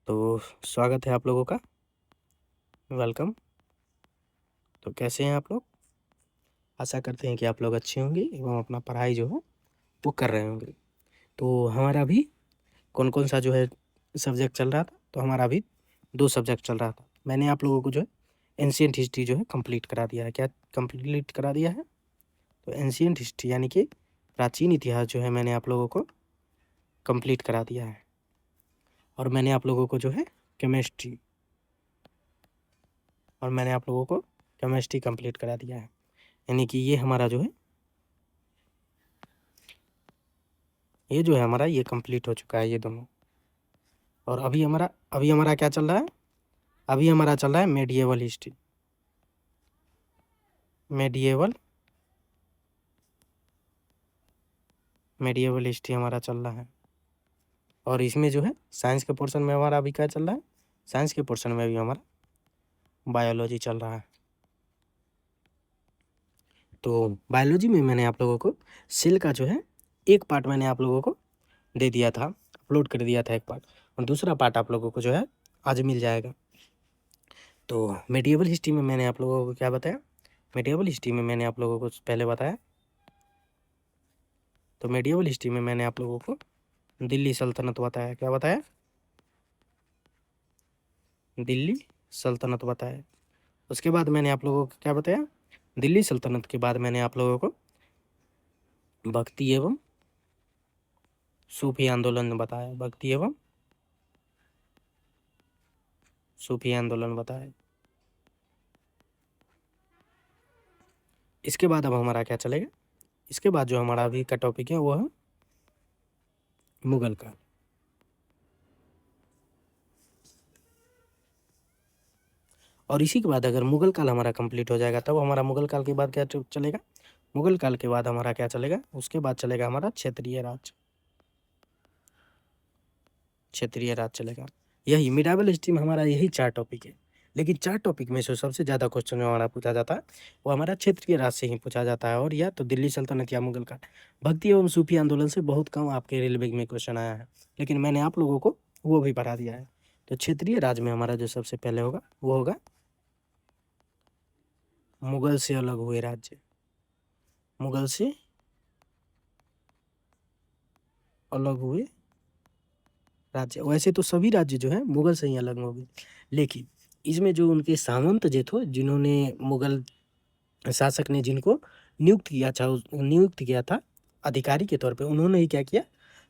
तो स्वागत है आप लोगों का, वेलकम। तो कैसे हैं आप लोग? आशा करते हैं कि आप लोग अच्छे होंगे एवं अपना पढ़ाई जो है वो कर रहे होंगे। तो हमारा अभी कौन-कौन सा जो है सब्जेक्ट चल रहा था? तो हमारा अभी 2 सब्जेक्ट चल रहा था। मैंने आप लोगों को जो है एंशिएंट हिस्ट्री जो है कंप्लीट करा दिया है। क्या कंप्लीट करा दिया है? तो एंशिएंट हिस्ट्री यानी कि प्राचीन इतिहास जो है मैंने आप लोगों को कंप्लीट करा दिया है। और मैंने आप लोगों को जो है केमिस्ट्री कंप्लीट करा दिया है। यानी कि ये हमारा जो है हमारा ये कंप्लीट हो चुका है ये दोनों। और अभी हमारा क्या चल रहा है? अभी हमारा चल रहा है मेडिएवल हिस्ट्री। मेडिएवल हिस्ट्री हमारा चल रहा है। और इसमें जो है साइंस के पोर्शन में हमारा अभी क्या चल रहा है? साइंस के पोर्शन में अभी हमारा बायोलॉजी चल रहा है। तो बायोलॉजी में मैंने आप लोगों को सेल का जो है एक पार्ट मैंने आप लोगों को दे दिया था, अपलोड कर दिया था एक पार्ट, और दूसरा पार्ट आप लोगों को जो है आज मिल जाएगा। तो मेडिएवल हिस्ट्री में मैंने आप लोगों को क्या बताया? मेडिएवल हिस्ट्री में मैंने आप लोगों को पहले बताया, तो मेडिएवल हिस्ट्री में मैंने आप लोगों को दिल्ली सल्तनत बताया। क्या बताया? दिल्ली सल्तनत बताया। उसके बाद मैंने आप लोगों को क्या बताया? दिल्ली सल्तनत के बाद मैंने आप लोगों को भक्ति एवं सूफी आंदोलन बताया। भक्ति एवं सूफी आंदोलन बताया। इसके बाद अब हमारा क्या चलेगा? इसके बाद जो हमारा अभी का टॉपिक है वो है मुगल काल। और इसी के बाद अगर मुगल काल हमारा कंप्लीट हो जाएगा तब हमारा मुगल काल के बाद क्या चलेगा? मुगल काल के बाद हमारा क्या चलेगा? उसके बाद चलेगा हमारा क्षेत्रीय राज। क्षेत्रीय राज चलेगा। यही मिडावल हिस्ट्री में हमारा यही 4 टॉपिक है। लेकिन 4 टॉपिक में से सबसे ज़्यादा क्वेश्चन जो हमारा पूछा जाता है वो हमारा क्षेत्रीय राज से ही पूछा जाता है, और या तो दिल्ली सल्तनत या मुगल काल। भक्ति एवं सूफी आंदोलन से बहुत कम आपके रेलवे में क्वेश्चन आया है, लेकिन मैंने आप लोगों को वो भी पढ़ा दिया है। तो क्षेत्रीय राज में हमारा जो सबसे पहले होगा वो होगा मुगल से अलग हुए राज्य। मुगल से अलग हुए राज्य। वैसे तो सभी राज्य जो है मुगल से ही अलग हो गए, लेकिन इसमें जो उनके सामंत जो थे, जिन्होंने मुगल शासक ने जिनको नियुक्त किया था अधिकारी के तौर पे, उन्होंने ही क्या किया?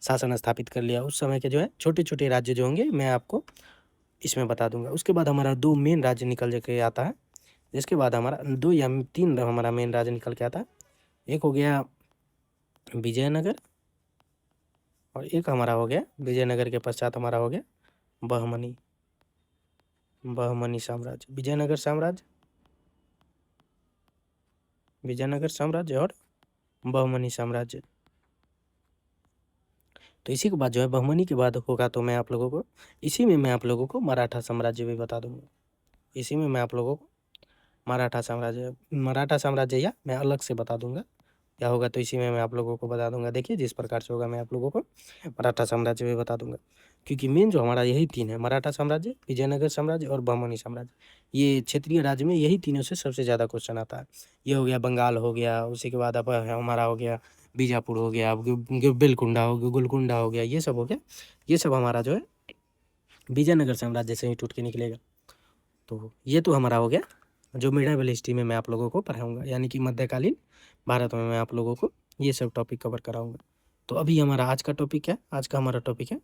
शासन स्थापित कर लिया। उस समय के जो है छोटे छोटे राज्य जो होंगे मैं आपको इसमें बता दूंगा। उसके बाद हमारा 2 मेन राज्य निकल के आता है। जिसके बाद हमारा 2 या 3 हमारा मेन राज्य निकल के आता है। एक हो गया विजयनगर, और एक हमारा हो गया विजयनगर के पश्चात हमारा हो गया बहमनी साम्राज्य। विजयनगर साम्राज्य और बहमनी साम्राज्य। तो इसी के बाद जो है बहमनी के बाद होगा तो मैं आप लोगों को इसी में मैं आप लोगों को मराठा साम्राज्य भी बता दूंगा। इसी में मैं आप लोगों को मराठा साम्राज्य या मैं अलग से बता दूंगा क्या होगा, तो इसी में मैं आप लोगों को बता दूंगा। देखिए जिस प्रकार से होगा मैं आप लोगों को मराठा साम्राज्य भी बता दूंगा, क्योंकि मेन जो हमारा यही 3 है, मराठा साम्राज्य, विजयनगर साम्राज्य और बहमनी साम्राज्य। ये क्षेत्रीय राज्य में यही तीनों से सबसे ज़्यादा क्वेश्चन आता है। ये हो गया बंगाल हो गया, उसी के बाद अब हमारा हो गया बीजापुर हो गया, बिलकुंडा हो गया, गोलकुंडा हो गया, ये सब हो गया। ये सब हमारा जो है विजयनगर साम्राज्य से ही टूट के निकलेगा। तो ये तो हमारा हो गया जो मिडाइवल हिस्ट्री में मैं आप लोगों को पढ़ाऊंगा, यानी कि मध्यकालीन भारत में मैं आप लोगों को ये सब टॉपिक कवर कराऊंगा। तो अभी हमारा आज का टॉपिक क्या है? आज का हमारा टॉपिक है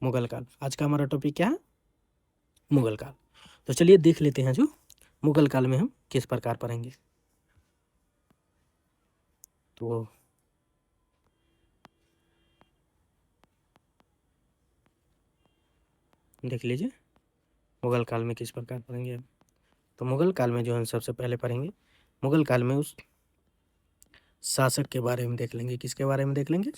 मुगल काल। आज का हमारा टॉपिक क्या है? मुगल काल। तो चलिए देख लेते हैं जो मुगल काल में हम किस प्रकार पढ़ेंगे। तो देख लीजिए मुगल काल में किस प्रकार पढ़ेंगे। तो मुगल काल में जो हम सबसे पहले पढ़ेंगे, मुगल काल में उस शासक के बारे में देख लेंगे। किसके बारे में देख लेंगे?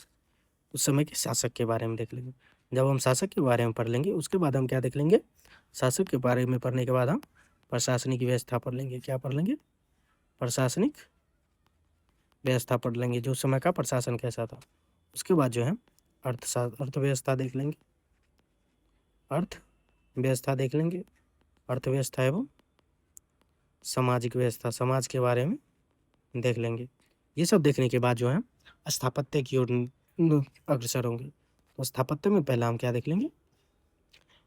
उस समय के शासक के बारे में देख लेंगे। जब हम शासक के बारे में पढ़ लेंगे उसके बाद हम क्या देख लेंगे? शासक के बारे में पढ़ने के बाद हम प्रशासनिक व्यवस्था पढ़ लेंगे। क्या पढ़ लेंगे? प्रशासनिक व्यवस्था पढ़ लेंगे, जो समय का प्रशासन कैसा था। उसके बाद जो है अर्थव्यवस्था देख लेंगे। व्यवस्था देख लेंगे, अर्थव्यवस्था एवं सामाजिक व्यवस्था, समाज के बारे में देख लेंगे। ये सब देखने के बाद जो है स्थापत्य की ओर अग्रसर होंगे। तो स्थापत्य में पहला हम क्या देख लेंगे,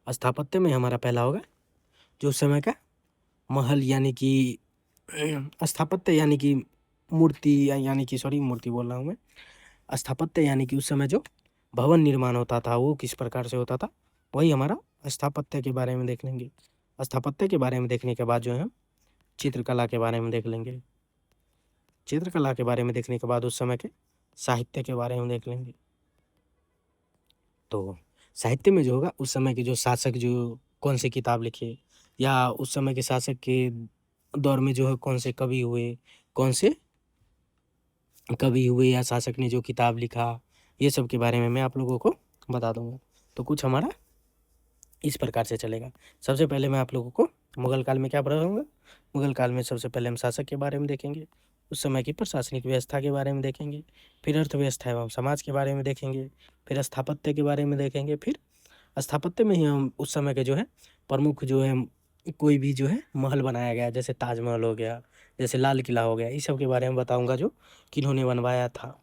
स्थापत्य में हमारा पहला होगा जो उस समय का महल यानी कि स्थापत्य यानी कि मूर्ति यानी कि सॉरी मूर्ति बोल रहा हूँ मैं, स्थापत्य यानी कि उस समय जो भवन निर्माण होता था वो किस प्रकार से होता था, वही हमारा स्थापत्य के बारे में देख लेंगे। स्थापत्य के बारे में देखने के बाद जो है चित्रकला के बारे में देख लेंगे। चित्रकला के बारे में देखने के बाद उस समय के साहित्य के बारे में देख लेंगे। तो साहित्य में जो होगा उस समय के जो शासक जो कौन सी किताब लिखे, या उस समय के शासक के दौर में जो है कौन से कवि हुए, कौन से कवि हुए या शासक ने जो किताब लिखा, ये सब के बारे में मैं आप लोगों को बता दूंगा। तो कुछ हमारा इस प्रकार से चलेगा। सबसे पहले मैं आप लोगों को मुगल काल में क्या पढ़ाऊंगा, मुगल काल में सबसे पहले हम शासक के बारे में देखेंगे, उस समय की प्रशासनिक व्यवस्था के बारे में देखेंगे, फिर अर्थव्यवस्था एवं समाज के बारे में देखेंगे, फिर स्थापत्य के बारे में देखेंगे, फिर स्थापत्य में ही हम उस समय के जो है प्रमुख जो है कोई भी जो है महल बनाया गया, जैसे ताजमहल हो गया, जैसे लाल किला हो गया, इस सब के बारे में बताऊंगा जो किन्होंने बनवाया था।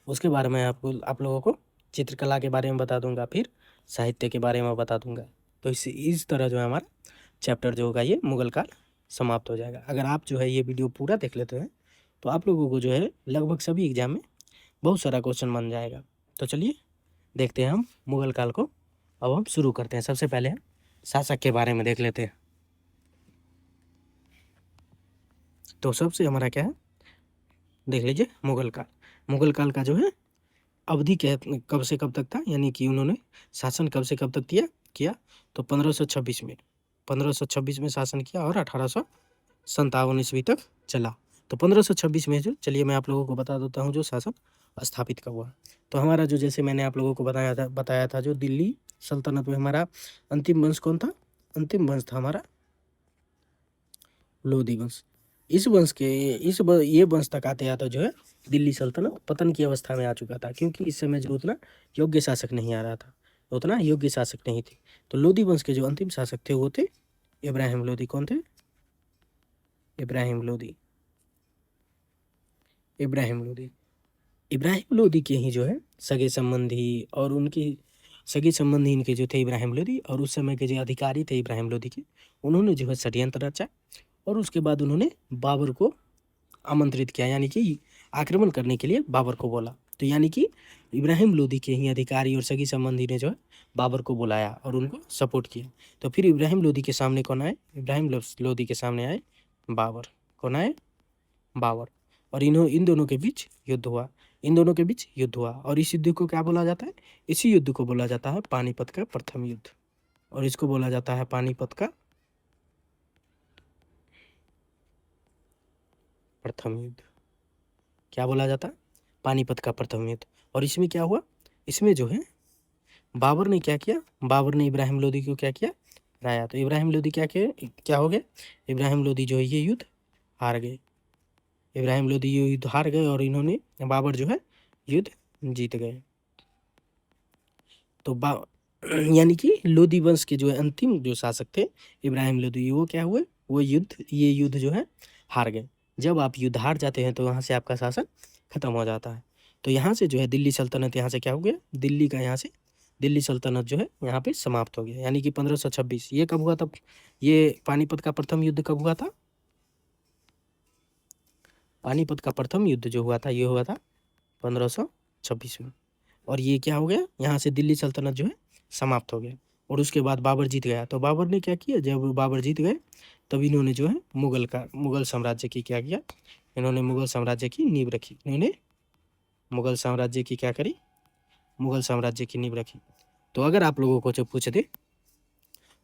उसके बारे में आप लोगों को चित्रकला के बारे में बता दूंगा, फिर साहित्य के बारे में बता दूंगा। तो इस तरह जो है हमारा चैप्टर जो होगा ये मुगल काल समाप्त हो जाएगा। अगर आप जो है ये वीडियो पूरा देख लेते हैं तो आप लोगों को जो है लगभग सभी एग्जाम में बहुत सारा क्वेश्चन बन जाएगा। तो चलिए देखते हैं हम मुगल काल को। अब हम शुरू करते हैं। सबसे पहले हम शासक के बारे में देख लेते हैं। तो सबसे हमारा क्या है, देख लीजिए मुगल काल। मुगल काल का जो है अवधि कब से कब तक था, यानी कि उन्होंने शासन कब से कब तक किया तो 1526 में शासन किया और 1857 ईस्वी तक चला। तो 1526 में जो, चलिए मैं आप लोगों को बता देता हूँ जो शासन स्थापित कब हुआ। तो हमारा जो, जैसे मैंने आप लोगों को बताया था जो दिल्ली सल्तनत में हमारा अंतिम वंश कौन था, अंतिम वंश था हमारा लोधी वंश। ये वंश तक आते आते जो है दिल्ली सल्तनत पतन की अवस्था में आ चुका था, क्योंकि इस समय जो उतना योग्य शासक नहीं आ रहा था, उतना योग्य शासक नहीं थे। तो लोधी वंश के जो अंतिम शासक थे वो थे इब्राहिम लोधी। कौन थे, इब्राहिम लोधी। इब्राहिम लोधी के ही जो है सगे संबंधी और उनकी सगे संबंधी इनके जो थे इब्राहिम लोधी, और उस समय के जो अधिकारी थे इब्राहिम लोधी के, उन्होंने जो है षड्यंत्र रचा और उसके बाद उन्होंने बाबर को आमंत्रित किया, यानी कि आक्रमण करने के लिए बाबर को बोला। तो यानी कि इब्राहिम लोधी के ही अधिकारी और सगी संबंधी ने जो है बाबर को बुलाया और उनको सपोर्ट किया। तो फिर इब्राहिम लोधी के सामने कौन आए, इब्राहिम लोधी के सामने आए बाबर। कौन आए, बाबर। और इन दोनों के बीच युद्ध हुआ। और इस युद्ध को क्या बोला जाता है, इसी युद्ध को बोला जाता है पानीपत का प्रथम युद्ध, और इसको बोला जाता है पानीपत का प्रथम युद्ध। क्या बोला जाता है, पानीपत का प्रथम युद्ध। और इसमें क्या हुआ, इसमें जो है बाबर ने क्या किया, बाबर ने इब्राहिम लोधी को क्या किया, हराया। तो इब्राहिम लोधी क्या हो गए, इब्राहिम लोधी जो है ये युद्ध हार गए। इब्राहिम लोधी ये युद्ध हार गए और इन्होंने, बाबर जो है युद्ध जीत गए। तो यानी कि लोधी वंश के जो है अंतिम जो शासक थे इब्राहिम लोधी, वो क्या हुए, ये युद्ध जो है हार गए। जब आप युद्ध हार जाते हैं तो वहाँ से आपका शासन खत्म हो जाता है। तो यहाँ से जो है दिल्ली सल्तनत यहाँ से क्या हो गया, दिल्ली सल्तनत जो है यहाँ पे समाप्त हो गया। यानी कि 1526 ये कब हुआ था, ये पानीपत का प्रथम युद्ध कब हुआ था, पानीपत का प्रथम युद्ध जो हुआ था ये हुआ था 1526 में। और ये क्या हो गया, यहाँ से दिल्ली सल्तनत जो है समाप्त हो गया। और उसके बाद बाबर जीत गया। तो बाबर ने क्या किया, जब बाबर जीत गए तब इन्होंने जो है मुगल साम्राज्य की क्या किया, इन्होंने मुगल साम्राज्य की नींव रखी। इन्होंने मुगल साम्राज्य की क्या करी, मुगल साम्राज्य की नींव रखी। तो अगर आप लोगों को जो पूछ दे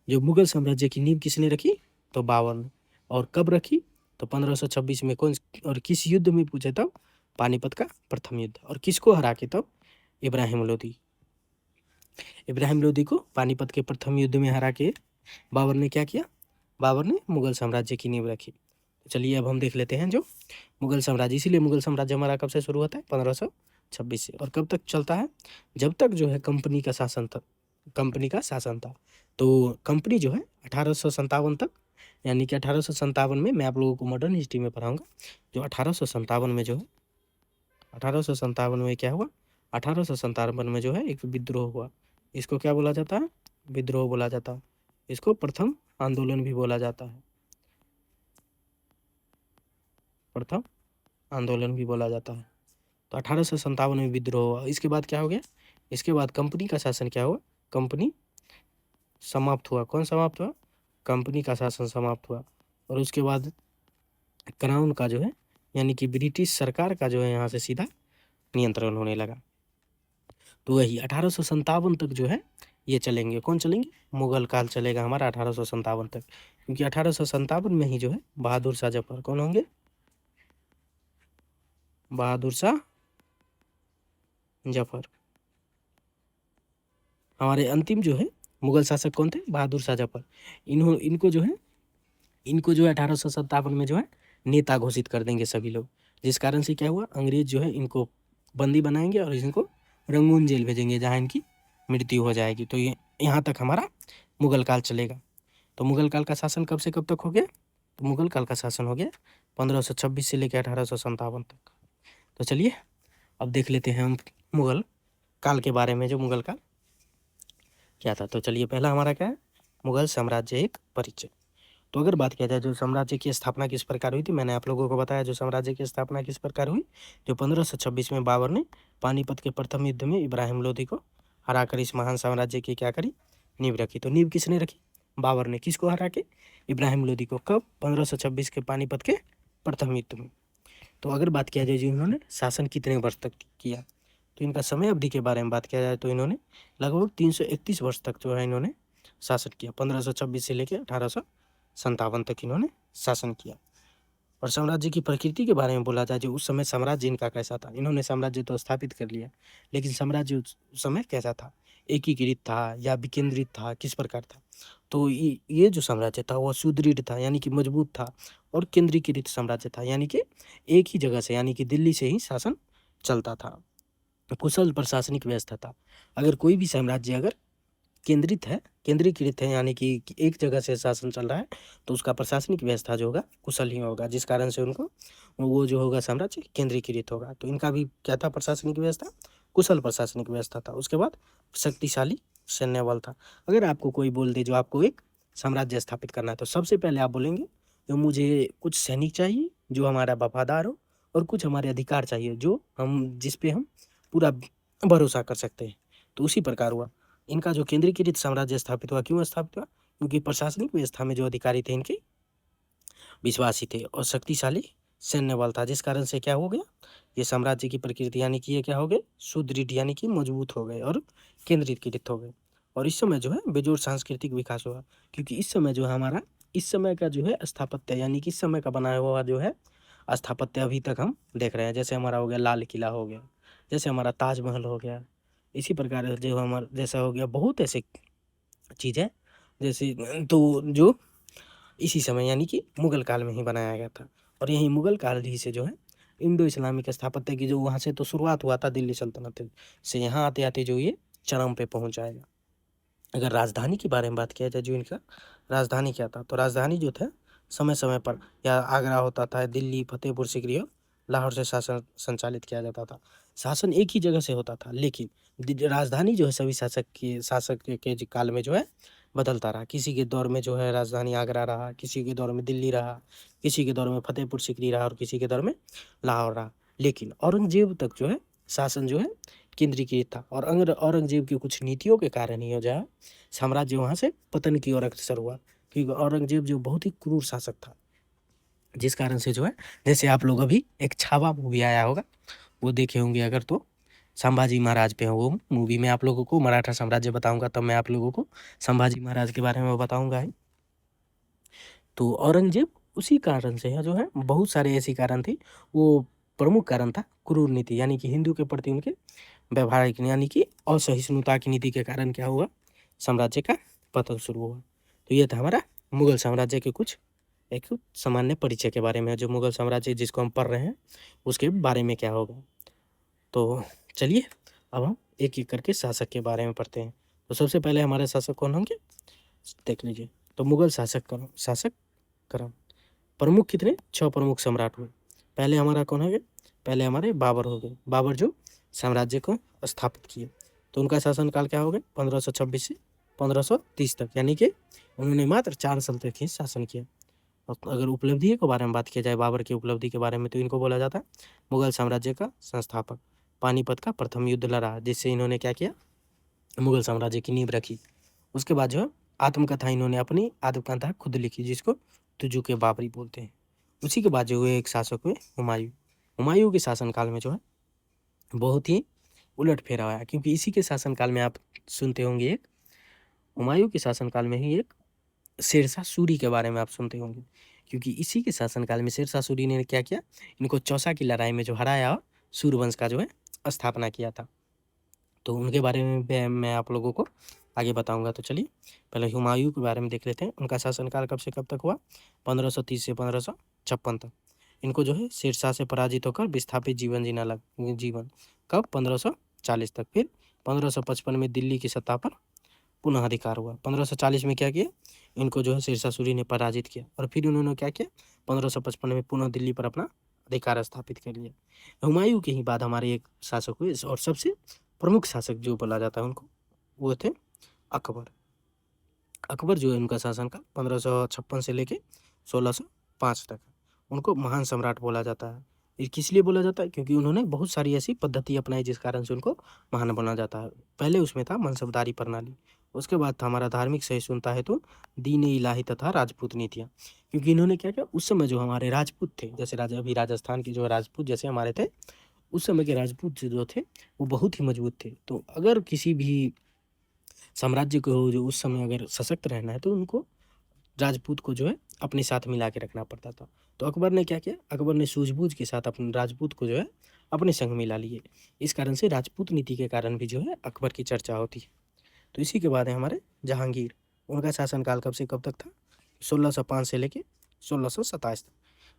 जो मुगल साम्राज्य की नींव किसने रखी, तो बाबर ने। और कब रखी, तो 1526 में। कौन और किस युद्ध में पूछे तब, पानीपत का प्रथम युद्ध। और किसको हरा के तब, इब्राहिम लोधी को पानीपत के प्रथम युद्ध में हरा के बाबर ने क्या किया, बाबर ने मुगल साम्राज्य की नींव रखी। तो चलिए अब हम देख लेते हैं जो मुगल साम्राज्य। इसीलिए मुगल साम्राज्य हमारा कब से शुरू होता है, 1526 से। और कब तक चलता है, जब तक जो है कंपनी का शासन था। तो कंपनी जो है 1857 तक, यानी कि 1857 में मैं आप लोगों को मॉडर्न हिस्ट्री में पढ़ाऊँगा। जो 1857 में जो है 1857 में क्या हुआ? 1857 में जो है एक विद्रोह हुआ। इसको क्या बोला जाता है? विद्रोह बोला जाता है। इसको प्रथम आंदोलन भी बोला जाता है। प्रथम आंदोलन भी बोला जाता है। तो 1857 में विद्रोह हुआ। इसके बाद क्या हो गया? इसके बाद कंपनी का शासन क्या हुआ? कंपनी समाप्त हुआ। कौन समाप्त हुआ? कंपनी का शासन समाप्त हुआ। और उसके बाद क्राउन का जो है, यानी कि ब्रिटिश सरकार का जो है यहाँ से सीधा नियंत्रण होने लगा। तो वही 1857 तक जो है ये चलेंगे। कौन चलेंगे? मुगल काल चलेगा हमारा 1857 तक, क्योंकि 1857 में ही जो है बहादुर शाह जफर कौन होंगे? बहादुर शाह जफर हमारे अंतिम जो है मुगल शासक कौन थे? बहादुर शाह जफर। इनको जो है 1857 में जो है नेता घोषित कर देंगे सभी लोग, जिस कारण से क्या हुआ? अंग्रेज जो है इनको बंदी बनाएंगे और इनको रंगून जेल भेजेंगे, जहाँ इनकी मृत्यु हो जाएगी। तो ये यहाँ तक हमारा मुगल काल चलेगा। तो मुगल काल का शासन कब से कब तक हो गया? तो मुगल काल का शासन हो गया 1526 से लेकर 1857 तक। तो चलिए अब देख लेते हैं हम मुगल काल के बारे में, जो मुगल काल क्या था। तो चलिए पहला हमारा क्या है? मुगल साम्राज्य एक परिचय। तो अगर बात किया जाए जो साम्राज्य की स्थापना किस प्रकार हुई थी, मैंने आप लोगों को बताया जो साम्राज्य की स्थापना किस प्रकार हुई। जो 1526 में बाबर ने पानीपत के प्रथम युद्ध में इब्राहिम लोदी को हराकर इस महान साम्राज्य की क्या करी? नींव रखी। तो नींव किसने रखी? बाबर ने। किसको हरा के? इब्राहिम लोदी को। कब? 1526 के पानीपत के प्रथम युद्ध में। तो अगर बात किया जाए जो इन्होंने शासन कितने वर्ष तक किया, तो इनका समय अवधि के बारे में बात किया जाए तो इन्होंने लगभग 331 वर्ष तक जो है इन्होंने शासन किया। 1526 से लेकर 1857 तक इन्होंने शासन किया। और साम्राज्य की प्रकृति के बारे में बोला जाए, जो उस समय साम्राज्य इनका कैसा था। इन्होंने साम्राज्य तो स्थापित कर लिया, लेकिन साम्राज्य उस समय कैसा था? एकीकृत था या विकेंद्रित था? किस प्रकार था? तो ये जो साम्राज्य था वो सुदृढ़ था, यानी कि मजबूत था, और केंद्रीकृत साम्राज्य था, यानी कि एक ही जगह से, यानी कि दिल्ली से ही शासन चलता था। कुशल प्रशासनिक व्यवस्था था। अगर कोई भी साम्राज्य अगर केंद्रीकृत है, यानी कि एक जगह से शासन चल रहा है, तो उसका प्रशासनिक व्यवस्था जो होगा कुशल ही होगा, जिस कारण से उनको वो जो होगा साम्राज्य केंद्रीकृत होगा। तो इनका भी क्या था? प्रशासनिक व्यवस्था कुशल प्रशासनिक व्यवस्था था। उसके बाद शक्तिशाली सैन्य बल था। अगर आपको कोई बोल दे जो आपको एक साम्राज्य स्थापित करना है, तो सबसे पहले आप बोलेंगे जो मुझे कुछ सैनिक चाहिए जो हमारा वफादार हो, और कुछ हमारे अधिकार चाहिए जो जिस पे हम पूरा भरोसा कर सकते हैं। तो उसी प्रकार हुआ इनका जो केंद्रीकृत साम्राज्य स्थापित हुआ। क्यों स्थापित हुआ? क्योंकि प्रशासनिक व्यवस्था में जो अधिकारी थे इनके विश्वासी थे, और शक्तिशाली सैन्य बल था, जिस कारण से क्या हो गया? ये साम्राज्य की प्रकृति, यानी कि ये क्या हो गए? सुदृढ़, यानी कि मजबूत हो गए और केंद्रीकृत हो गए। और इस समय जो है बेजोड़ सांस्कृतिक विकास हुआ, क्योंकि इस समय जो है हमारा इस समय का जो है स्थापत्य, यानी कि इस समय का बनाया हुआ जो है स्थापत्य अभी तक हम देख रहे हैं। जैसे हमारा हो गया लाल किला हो गया, जैसे हमारा ताजमहल हो गया, इसी प्रकार जो हमारा जैसा हो गया बहुत ऐसे चीज़ है, जैसे तो जो इसी समय यानी कि मुगल काल में ही बनाया गया था। और यही मुगल काल ही से जो है इंडो इस्लामिक स्थापत्य की जो वहाँ से तो शुरुआत हुआ था दिल्ली सल्तनत से, यहाँ आते आते जो ये चरम पे पहुँच जाएगा। अगर राजधानी के बारे में बात किया जाए, जो इनका राजधानी क्या था, तो राजधानी जो था समय समय पर या आगरा होता था, दिल्ली, फतेहपुर सीकरी और लाहौर से शासन संचालित किया जाता था। शासन एक ही जगह से होता था, लेकिन राजधानी जो है सभी शासक के काल में जो है बदलता रहा। किसी के दौर में जो है राजधानी आगरा रहा, किसी के दौर में दिल्ली रहा, किसी के दौर में फतेहपुर सीकरी रहा, और किसी के दौर में लाहौर रहा। लेकिन औरंगजेब तक जो है शासन जो है केंद्रीकृत था, और औरंगजेब की कुछ नीतियों के कारण ही हो जाए साम्राज्य वहाँ से पतन की ओर अग्रसर हुआ, क्योंकि औरंगजेब जो बहुत ही क्रूर शासक था, जिस कारण से जो है जैसे आप लोग अभी एक छावा मूवी आया होगा वो देखे होंगे अगर, तो संभाजी महाराज पे है वो मूवी। में आप लोगों को मराठा साम्राज्य बताऊंगा, तब मैं आप लोगों को संभाजी महाराज के बारे में बताऊंगा ही। तो औरंगजेब उसी कारण से है जो है, बहुत सारे ऐसे कारण थे, वो प्रमुख कारण था क्रूर नीति, यानी कि हिंदू के प्रति उनके व्यवहारिक यानी कि असहिष्णुता की नीति के कारण क्या हुआ? साम्राज्य का पतन शुरू हुआ। तो ये था हमारा मुगल साम्राज्य के कुछ एक सामान्य परिचय के बारे में, जो मुगल साम्राज्य जिसको हम पढ़ रहे हैं उसके बारे में क्या होगा। तो चलिए अब हम एक एक करके शासक के बारे में पढ़ते हैं। तो सबसे पहले हमारे शासक कौन होंगे? देख लीजिए। तो मुगल शासक क्रम प्रमुख कितने 6 प्रमुख सम्राट हुए। पहले हमारा कौन हो गए, पहले हमारे बाबर हो गए। बाबर जो साम्राज्य को स्थापित किए, तो उनका शासनकाल क्या हो गया 1526 से 1530 तक, यानी कि उन्होंने मात्र 4 साल तक ही शासन किया। और अगर उपलब्धि के बारे में बात किया जाए, बाबर की उपलब्धि के बारे में, तो इनको बोला जाता है मुगल साम्राज्य का संस्थापक। पानीपत का प्रथम युद्ध लड़ा, जिससे इन्होंने क्या किया, मुगल साम्राज्य की नींव रखी। उसके बाद जो है आत्मकथा इन्होंने अपनी आत्मकथा खुद लिखी, जिसको तुजू के बाबरी बोलते हैं। उसी के बाद जो हुए एक शासक हुए हुमायूं। हुमायूं के शासनकाल में जो है बहुत ही उलट फेरा आया, क्योंकि इसी के शासनकाल में आप सुनते होंगे एक हुमायूं के शासनकाल में ही एक शेरशाह सूरी के बारे में आप सुनते होंगे, क्योंकि इसी के शासनकाल में शेरशाह सूरी ने क्या किया, इनको चौसा की लड़ाई में जो हराया और सूर्यवंश का जो है स्थापना किया था। तो उनके बारे में मैं आप लोगों को आगे बताऊंगा। तो चलिए पहले हुमायूं के बारे में देख लेते हैं। उनका शासनकाल कब से कब तक हुआ, 1530 से 1556 तक। इनको जो है शेरशाह से पराजित होकर विस्थापित जीवन कब 1540 तक। फिर 1555 में दिल्ली की सत्ता पर पुनः अधिकार हुआ। 1540 में क्या किया, इनको जो है शेरशाह सूरी ने पराजित किया, और फिर उन्होंने क्या किया 1555 में पुनः दिल्ली पर अपना अधिकार स्थापित कर लिया। हुमायूं के ही बाद हमारे एक शासक हुए, और सबसे प्रमुख शासक जो बोला जाता है उनको, वो थे अकबर। अकबर जो है उनका शासनकाल 1556 से लेके 1605 तक। उनको महान सम्राट बोला जाता है। ये किस लिए बोला जाता है, क्योंकि उन्होंने बहुत सारी ऐसी पद्धति अपनाई जिस कारण से उनको महान बना जाता है। पहले उसमें था मनसबदारी प्रणाली, उसके बाद था हमारा धार्मिक सहिष्णुता हेतु दीन इलाही तथा राजपूत नीतियाँ। क्योंकि इन्होंने क्या किया, उस समय जो हमारे राजपूत थे, जैसे राजा अभी राजस्थान के जो राजपूत जैसे हमारे थे, उस समय के राजपूत जो थे वो बहुत ही मजबूत थे। तो अगर किसी भी साम्राज्य को जो उस समय अगर सशक्त रहना है, तो उनको राजपूत को जो है अपने साथ मिला के रखना पड़ता था। तो अकबर ने क्या किया, अकबर ने सूझबूझ के साथ अपने राजपूत को जो है अपने संग मिला लिए। इस कारण से राजपूत नीति के कारण भी जो है अकबर की चर्चा होती है। तो इसी के बाद है हमारे जहांगीर। उनका शासनकाल कब से कब तक था, 1605 से लेके 1627 तक।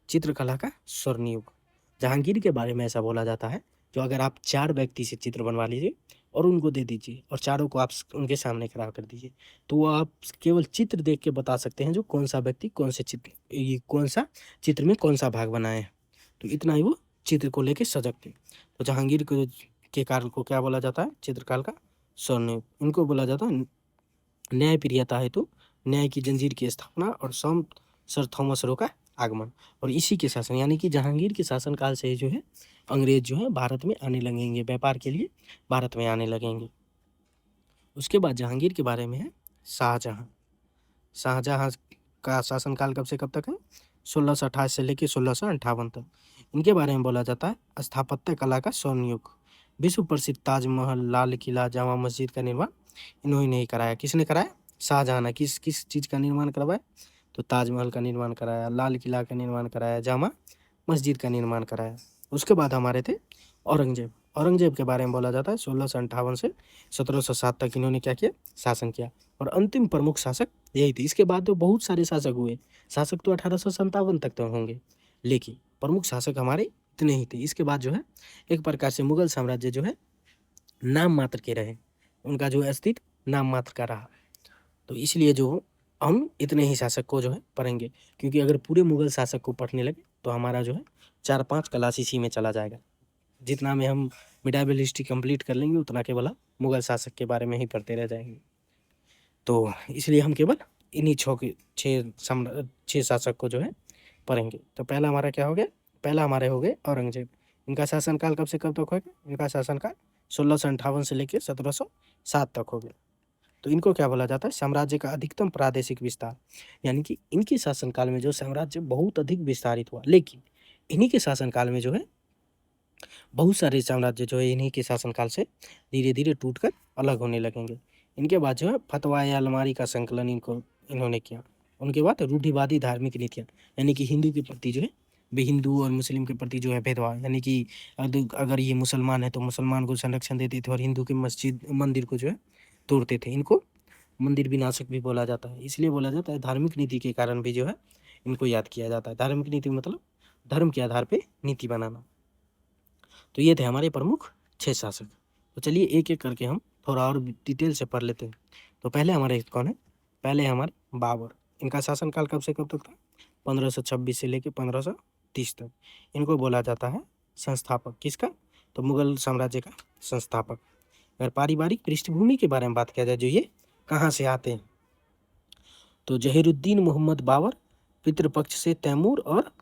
चित्रकला का स्वर्ण युग। जहांगीर के बारे में ऐसा बोला जाता है, जो अगर आप 4 व्यक्ति से चित्र बनवा लीजिए और उनको दे दीजिए, और चारों को आप उनके सामने खड़ा कर दीजिए, तो वो आप केवल चित्र देख के बता सकते हैं जो कौन सा व्यक्ति कौन से चित्र, ये कौन सा चित्र में कौन सा भाग बनाए हैं। तो इतना ही वो चित्र को लेके सजग थे। तो जहांगीर के काल को क्या बोला जाता है, चित्रकाल का स्वर्ण युग। इनको बोला जाता है न्याय प्रियता हेतु न्याय की जंजीर की स्थापना और सर थॉमस रो का आगमन। और इसी के शासन, यानी कि जहांगीर के शासनकाल से जो है अंग्रेज जो है भारत में आने लगेंगे, व्यापार के लिए भारत में आने लगेंगे। उसके बाद जहांगीर के बारे में है शाहजहां। शाहजहां का शासनकाल कब से कब तक है, 1628 से लेकर 1658 तक। इनके बारे में बोला जाता है स्थापत्य कला का स्वर्ण युग। विश्व प्रसिद्ध ताजमहल, लाल किला, जामा मस्जिद का निर्माण इन्होंने ही कराया। किसने कराया, शाहजहां ने। किस किस चीज़ का निर्माण करवाया, तो ताजमहल का निर्माण कराया, लाल किला का निर्माण कराया, जामा मस्जिद का निर्माण कराया। उसके बाद हमारे थे औरंगजेब। औरंगजेब के बारे में बोला जाता है 1658 से 1707 तक इन्होंने क्या किया, शासन किया। और अंतिम प्रमुख शासक यही थे। इसके बाद तो बहुत सारे शासक हुए, शासक तो 1857 तक तो होंगे, लेकिन प्रमुख शासक हमारे इतने ही थे। इसके बाद जो है एक प्रकार से मुगल साम्राज्य जो है नाम मात्र के रहे, उनका जो अस्तित्व नाम मात्र का रहा। तो इसलिए जो हम इतने ही शासक को जो है पढ़ेंगे, क्योंकि अगर पूरे मुगल शासक को पढ़ने लगे तो हमारा जो है 4-5 क्लास इसी में चला जाएगा। जितना में हम मिडाइवल हिस्ट्री कंप्लीट कर लेंगे, उतना केवल हम मुगल शासक के बारे में ही पढ़ते रह जाएंगे। तो इसलिए हम केवल इन्हीं 6 शासक को जो है पढ़ेंगे। तो पहला हमारा क्या हो गया, पहला हमारे हो गए औरंगजेब। इनका शासनकाल कब से कब तक हो गया, इनका शासनकाल 1658 से लेकर 1707 तक हो गया। तो इनको क्या बोला जाता है, साम्राज्य का अधिकतम प्रादेशिक विस्तार। यानी कि इनके शासनकाल में जो साम्राज्य बहुत अधिक विस्तारित हुआ, लेकिन इन्हीं के शासनकाल में जो है बहुत सारे साम्राज्य जो है इन्हीं के शासनकाल से धीरे धीरे टूटकर अलग होने लगेंगे। इनके बाद जो है फतवा या अलमारी का संकलन इन्होंने किया। उनके बाद रूढ़िवादी धार्मिक नीतियाँ, यानी कि हिंदू के प्रति जो है वे हिंदू और मुस्लिम के प्रति जो है भेदभाव, यानी कि अगर ये मुसलमान है तो मुसलमान को संरक्षण देते थे और हिंदू के मंदिर को जो है तोड़ते थे। इनको मंदिर विनाशक भी बोला जाता है। इसलिए बोला जाता है धार्मिक नीति के कारण भी जो है इनको याद किया जाता है। धार्मिक नीति मतलब धर्म के आधार पर नीति बनाना। तो ये थे हमारे प्रमुख 6 शासक। तो चलिए एक एक करके हम थोड़ा और डिटेल से पढ़ लेते हैं। तो पहले हमारे कौन है, पहले हमारे बाबर, इनका शासनकाल कब से कब तक था? 1526 से लेके 1530 तक। इनको बोला जाता है संस्थापक। किसका? तो मुगल साम्राज्य का संस्थापक। अगर पारिवारिक पृष्ठभूमि के बारे में बात किया जाए, जो ये कहाँ से आते हैं, तो जहीरुद्दीन मोहम्मद बाबर, पितृपक्ष से तैमूर, और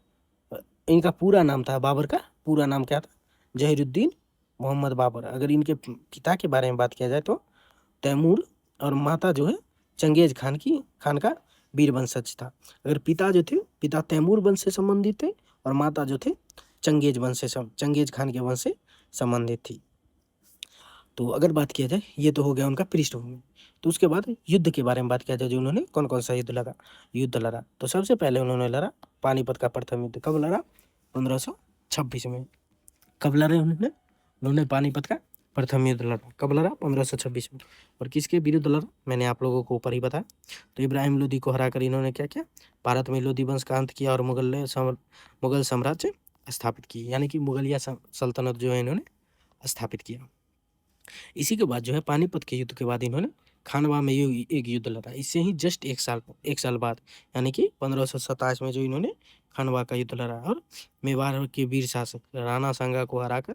इनका पूरा नाम था, बाबर का पूरा नाम क्या था? जहीरुद्दीन मोहम्मद बाबर। अगर इनके पिता के बारे में बात किया जाए तो तैमूर, और माता जो है चंगेज खान का वीर वंशज था। अगर पिता जो थे, पिता तैमूर वंश से संबंधित थे, और माता जो थे चंगेज खान के वंश से संबंधित थी। तो अगर बात किया जाए, ये तो हो गया उनका पृष्ठभूमि। तो उसके बाद युद्ध के बारे में बात किया जाए, जो उन्होंने कौन कौन सा युद्ध लड़ा, तो सबसे पहले उन्होंने लड़ा पानीपत का प्रथम युद्ध। कब लड़ा? 1526 में। कब लड़े उन्होंने पानीपत का प्रथम युद्ध लड़ा। कब लड़ा? 1526 में। और किसके विरुद्ध लड़ा? मैंने आप लोगों को ऊपर ही बताया। तो इब्राहिम लोदी को हराकर इन्होंने क्या किया? भारत में लोदी वंश का अंत किया और मुगल साम्राज्य स्थापित की, यानी कि मुगलिया सल्तनत जो है इन्होंने स्थापित किया। इसी के बाद जो है पानीपत के युद्ध के बाद इन्होंने खानवा में एक युद्ध लड़ा। इससे ही जस्ट एक साल बाद, यानी कि 1527 में जो इन्होंने खानवा का युद्ध लड़ा और मेवाड़ के वीर शासक राणा सांगा को हराकर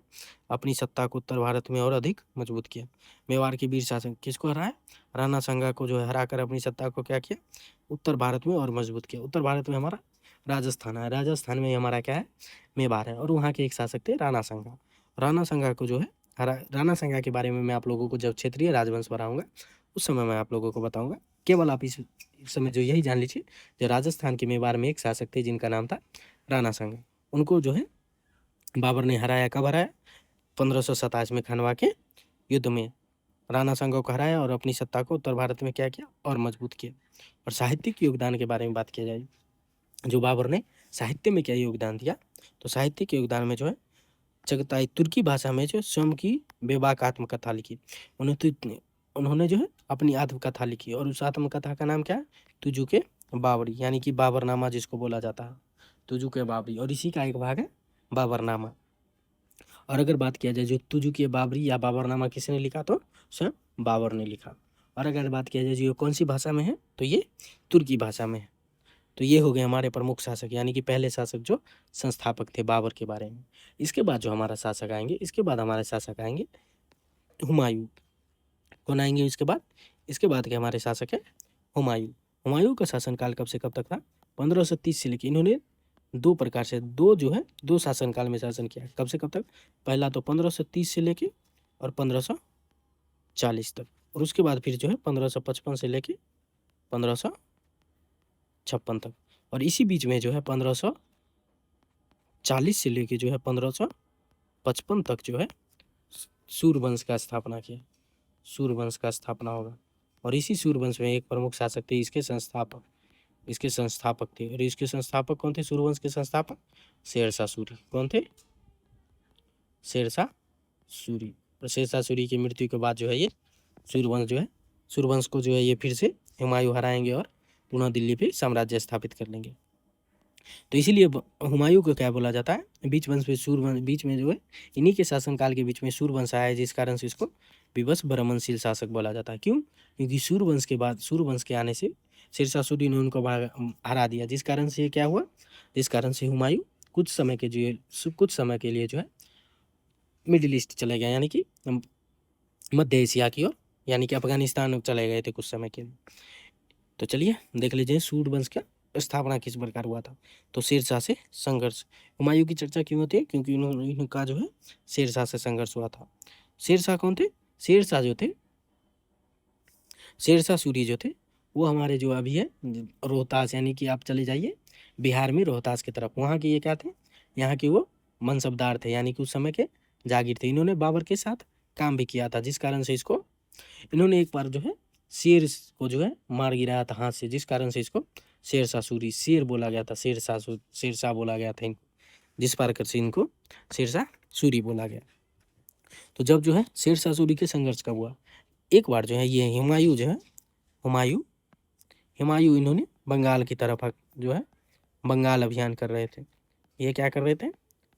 अपनी सत्ता को उत्तर भारत में और अधिक मजबूत किया। मेवाड़ के वीर शासक किसको हराया? राणा सांगा को जो है हराकर अपनी सत्ता को क्या किया? उत्तर भारत में और मजबूत किया। उत्तर भारत में हमारा राजस्थान है, राजस्थान में हमारा क्या है? मेवाड़ है, और वहाँ के एक शासक थे राणा सांगा। राणा सांगा को जो है राणा सांगा के बारे में मैं आप लोगों को जब क्षेत्रीय राजवंश पढ़ाऊंगा उस समय मैं आप लोगों को बताऊंगा। केवल आप इस समय जो यही जान लीजिए, जो राजस्थान के मेवाड़ में एक शासक थे जिनका नाम था राणा सांगा, उनको जो है बाबर ने हराया। कब हराया? 1527 में खानवा के युद्ध में राणा सांगा को हराया और अपनी सत्ता को उत्तर भारत में क्या किया? और मजबूत किया। और साहित्यिक योगदान के बारे में बात किया जाए, जो बाबर ने साहित्य में क्या योगदान दिया, तो साहित्यिक योगदान में जो है चगताई तुर्की भाषा में जो स्वयं की बेबाक आत्मकथा लिखी। उन्होंने जो है अपनी आत्मकथा लिखी, और उस आत्मकथा का नाम क्या है? तुजू के बाबरी, यानी कि बाबरनामा जिसको बोला जाता है, तुजू के बाबरी। और इसी का एक भाग है बाबरनामा। और अगर बात किया जाए जो तुजू के बाबरी या बाबरनामा किसने लिखा, तो स्वयं बाबर ने लिखा। और अगर बात किया जाए जो कौन सी भाषा में है, तो ये तुर्की भाषा में है। तो ये हो गए हमारे प्रमुख शासक, यानी कि पहले शासक जो संस्थापक थे बाबर के बारे में। इसके बाद जो हमारे शासक आएंगे हुमायूं। कौन आएंगे इसके बाद? इसके बाद के हमारे शासक है हुमायूं। हुमायूं का शासनकाल कब से कब तक था? 1530 से लेकर इन्होंने दो शासनकाल में शासन किया। कब से कब तक? पहला तो 1530 से लेके और 1540 तक, और उसके बाद फिर जो है 1555 से लेके 1556 तक। और इसी बीच में जो है 1540 से लेके जो है 1555 तक जो है सूर्यवंश का स्थापना किया। सूर्यवंश का स्थापना होगा, और इसी सूर्यवंश में एक प्रमुख शासक थे इसके संस्थापक थे। और इसके संस्थापक कौन थे? सूर्यवंश के संस्थापक शेरशाह सूरी। कौन थे? शेरशाह सूरी। और शेरशाह सूरी की मृत्यु के बाद जो है ये सूर्यवंश को जो है ये फिर से हुमायूं हराएंगे और पुनः दिल्ली पे साम्राज्य स्थापित कर लेंगे। तो इसीलिए हुमायूं को क्या बोला जाता है? बीच में जो है इन्हीं के शासनकाल के बीच में सूर्यवंश आया, जिस कारण से इसको विवश भ्रमणशील शासक बोला जाता है। क्यों? क्योंकि सूर्यवंश के आने से शेरशाह सूरी ने उनको हरा दिया, जिस कारण से क्या हुआ? जिस कारण से हुमायूं कुछ समय के लिए जो है मिडिल ईस्ट चले गए, यानी कि मध्य एशिया की ओर, यानी कि अफगानिस्तान चले गए थे कुछ समय के लिए। तो चलिए देख लीजिए सूर्यवंश का स्थापना किस प्रकार हुआ था। तो शेरशाह से संघर्ष। हुमायूं की चर्चा क्यों होती है? क्योंकि इनका जो है शेरशाह से संघर्ष हुआ था। शेरशाह कौन थे? शेरशाह सूरी जो थे वो हमारे जो अभी है रोहतास, यानी कि आप चले जाइए बिहार में रोहतास की तरफ, वहाँ के ये क्या थे? यहाँ के वो मनसबदार थे, यानी कि उस समय के जागीर थे। इन्होंने बाबर के साथ काम भी किया था, जिस कारण से इसको इन्होंने एक बार जो है शेर को जो है मार गिराया था हाथ से, जिस कारण से इसको शेरशाह सूरी शेर बोला गया था। शेरशाह बोला गया था इनको, जिस प्रकार से इनको शेरशाह सूरी बोला गया। तो जब जो है शेरशाह सूरी के संघर्ष कब हुआ? एक बार जो है ये हुमायूं इन्होंने बंगाल की तरफ जो है बंगाल अभियान कर रहे थे। ये क्या कर रहे थे?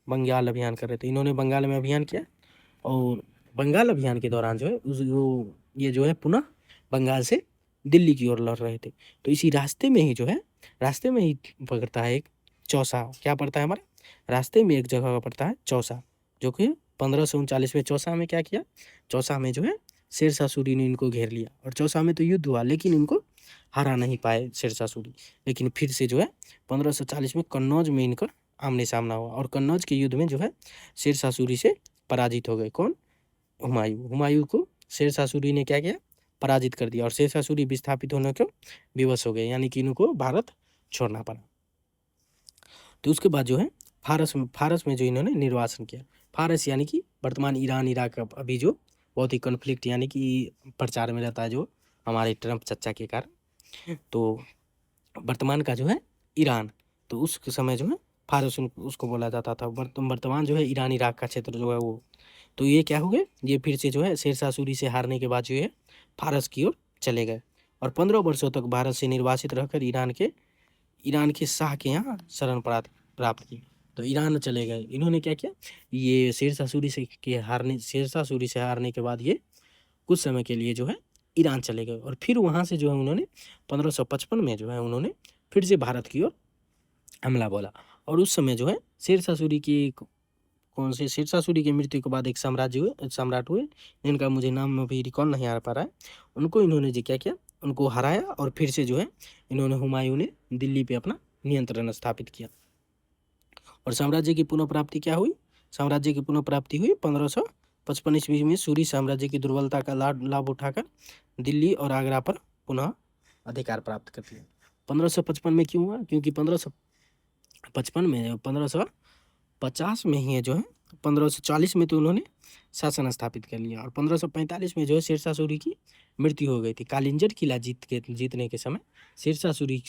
बंगाल अभियान कर रहे थे। इन्होंने बंगाल में अभियान किया, और बंगाल अभियान के दौरान जो है ये जो है पुनः बंगाल से दिल्ली की ओर लड़ रहे थे। तो इसी रास्ते में ही जो है, रास्ते में ही पड़ता है एक चौसा। क्या पड़ता है हमारे रास्ते में? एक जगह पड़ता है चौसा, जो कि 1539 में चौसा में क्या किया? चौसा में जो है शेरशाह सूरी ने इनको घेर लिया, और चौसा में तो युद्ध हुआ, लेकिन इनको हरा नहीं पाए शेरशाह सूरी। लेकिन फिर से जो है 1540 में कन्नौज में इनका आमने सामना हुआ, और कन्नौज के युद्ध में जो है शेरशाह सूरी से पराजित हो गए। कौन? हुमायूं। हुमायूं को शेरशाह सूरी ने क्या किया? पराजित कर दिया, और शेरशाह सूरी विस्थापित होने को विवश हो गए, यानी कि इनको भारत छोड़ना पड़ा। तो उसके बाद जो है फारस में जो इन्होंने निर्वासन किया। फारस यानी कि वर्तमान ईरान इराक का अभी जो बहुत ही कॉन्फ्लिक्ट यानी कि प्रचार में रहता है, जो हमारे ट्रंप चच्चा के कारण। तो वर्तमान का जो है ईरान, तो उस समय जो है फारस उसको बोला जाता था। वर्तमान जो है ईरान इराक का क्षेत्र जो है वो। तो ये क्या हो गए? ये फिर से जो है शेरशाह सूरी से हारने के बाद जो है फारस की ओर चले गए, और 15 वर्षों तक भारत से निर्वासित रहकर ईरान के शाह के यहाँ शरण प्राप्त की। तो ईरान चले गए। इन्होंने क्या किया? ये शेरशाह सूरी से हारने के बाद ये कुछ समय के लिए जो है ईरान चले गए, और फिर वहाँ से जो है उन्होंने 1555 में जो है उन्होंने फिर से भारत की ओर हमला बोला। और उस समय जो है शेरशाह सूरी की मृत्यु के बाद एक सम्राट हुए, जिनका मुझे नाम अभी रिकॉल नहीं आ पा रहा है। उनको इन्होंने जी क्या किया? उनको हराया, और फिर से जो है इन्होंने हुमायूं ने दिल्ली पे अपना नियंत्रण स्थापित किया, और साम्राज्य की पुनः प्राप्ति क्या हुई? साम्राज्य की पुनः प्राप्ति हुई 1555 ईस्वी में। सूरी साम्राज्य की दुर्बलता का लाभ उठाकर दिल्ली और आगरा पर पुनः अधिकार प्राप्त कर लिया। 1555 में क्यों हुआ? क्योंकि 1550 में ही जो है 1540 में तो उन्होंने शासन स्थापित कर लिया, और 1545 में जो है शेरशाह सूरी की मृत्यु हो गई थी। कालिंजर किला जीतने के समय शेरशाह सूरी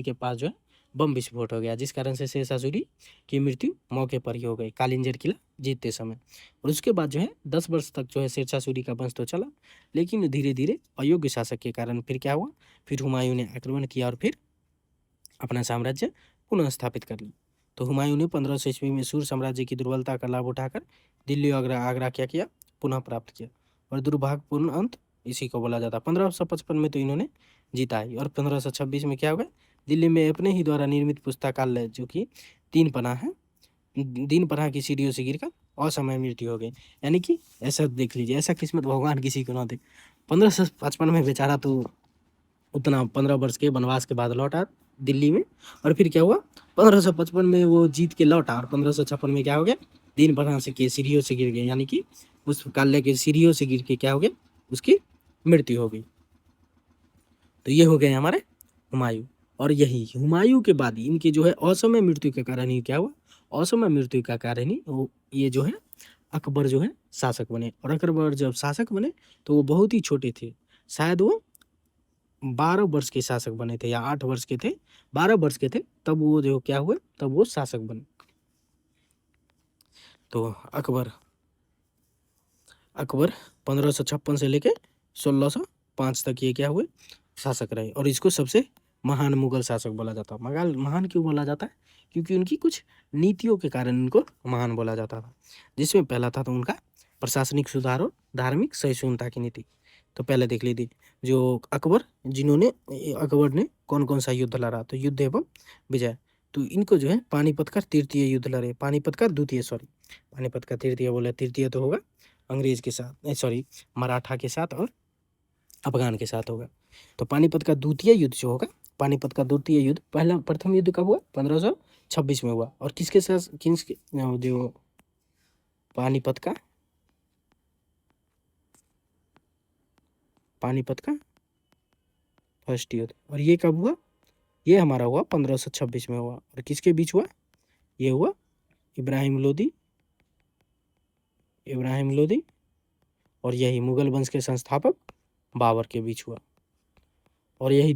के पास जो है बम विस्फोट हो गया, जिस कारण से शेरशाह सूरी की मृत्यु मौके पर ही हो गई, कालिंजर किला जीतते समय। और उसके बाद जो है 10 वर्ष तक जो है शेरशाह सूरी का वंश तो चला, लेकिन धीरे धीरे अयोग्य शासक के कारण फिर क्या हुआ? फिर हुमायूं ने आक्रमण किया, और फिर अपना साम्राज्य पुनः स्थापित कर लिया। तो हुमायूं ने 1500 ईस्वी में सूर साम्राज्य की दुर्बलता का लाभ उठाकर दिल्ली और आगरा क्या किया? पुनः प्राप्त किया, और दुर्भाग्यपूर्ण अंत इसी को बोला जाता है। 1555 में तो इन्होंने जीता ही, और 1526 में क्या हो गया? दिल्ली में अपने ही द्वारा निर्मित पुस्तकालय जो कि 3 पन्ना है, 3 पन्ना की सीढ़ियों से गिरकर असमय मृत्यु हो गई। यानी कि ऐसा देख लीजिए, ऐसा किस्मत भगवान किसी को ना दे। 1555 में बेचारा तो उतना 15 वर्ष के वनवास के बाद लौटा दिल्ली में, और फिर क्या हुआ? 1555 में वो जीत के लौटा, और 1556 में क्या हो गया? 3 पन्ना से के सीढ़ियों से गिर गए, यानी कि पुस्तकालय के सीढ़ियों से गिर के क्या हो गया? उसकी मृत्यु हो गई। तो ये हो गए हमारे हुमायूं। और यही हुमायूं के बाद इनकी जो है असमय मृत्यु के कारण ही क्या हुआ? असमय मृत्यु का कारण ही वो ये जो है अकबर जो है शासक बने। और अकबर जब शासक बने तो वो बहुत ही छोटे थे, शायद वो 12 वर्ष के शासक बने थे, या 8 वर्ष के थे, 12 वर्ष के थे तब वो जो क्या हुए? तब वो शासक बने। तो अकबर 1556 से लेके 1605 तक ये क्या हुए? शासक रहे, और इसको सबसे महान मुगल शासक बोला जाता है। महान क्यों बोला जाता है? क्योंकि उनकी कुछ नीतियों के कारण इनको महान बोला जाता था, जिसमें पहला था तो उनका प्रशासनिक सुधार और धार्मिक सहिष्णुता की नीति। तो पहले देख लीजिए, जो अकबर ने कौन कौन सा युद्ध लड़ा? तो युद्ध एवं विजय। तो इनको जो है पानीपत का तृतीय युद्ध लड़े, पानीपत का तृतीय बोले, तृतीय तो होगा अंग्रेज के साथ, मराठा के साथ और अफगान के साथ होगा। तो पानीपत का द्वितीय युद्ध जो होगा, पानीपत का द्वितीय युद्ध, प्रथम युद्ध कब हुआ? 1526 में हुआ। और किसके साथ? जो पानीपत का फर्स्ट युद्ध, और ये कब हुआ? ये हमारा हुआ 1526 में हुआ। और किसके बीच हुआ? ये हुआ इब्राहिम लोदी और यही मुगल वंश के संस्थापक बाबर के बीच हुआ। और यही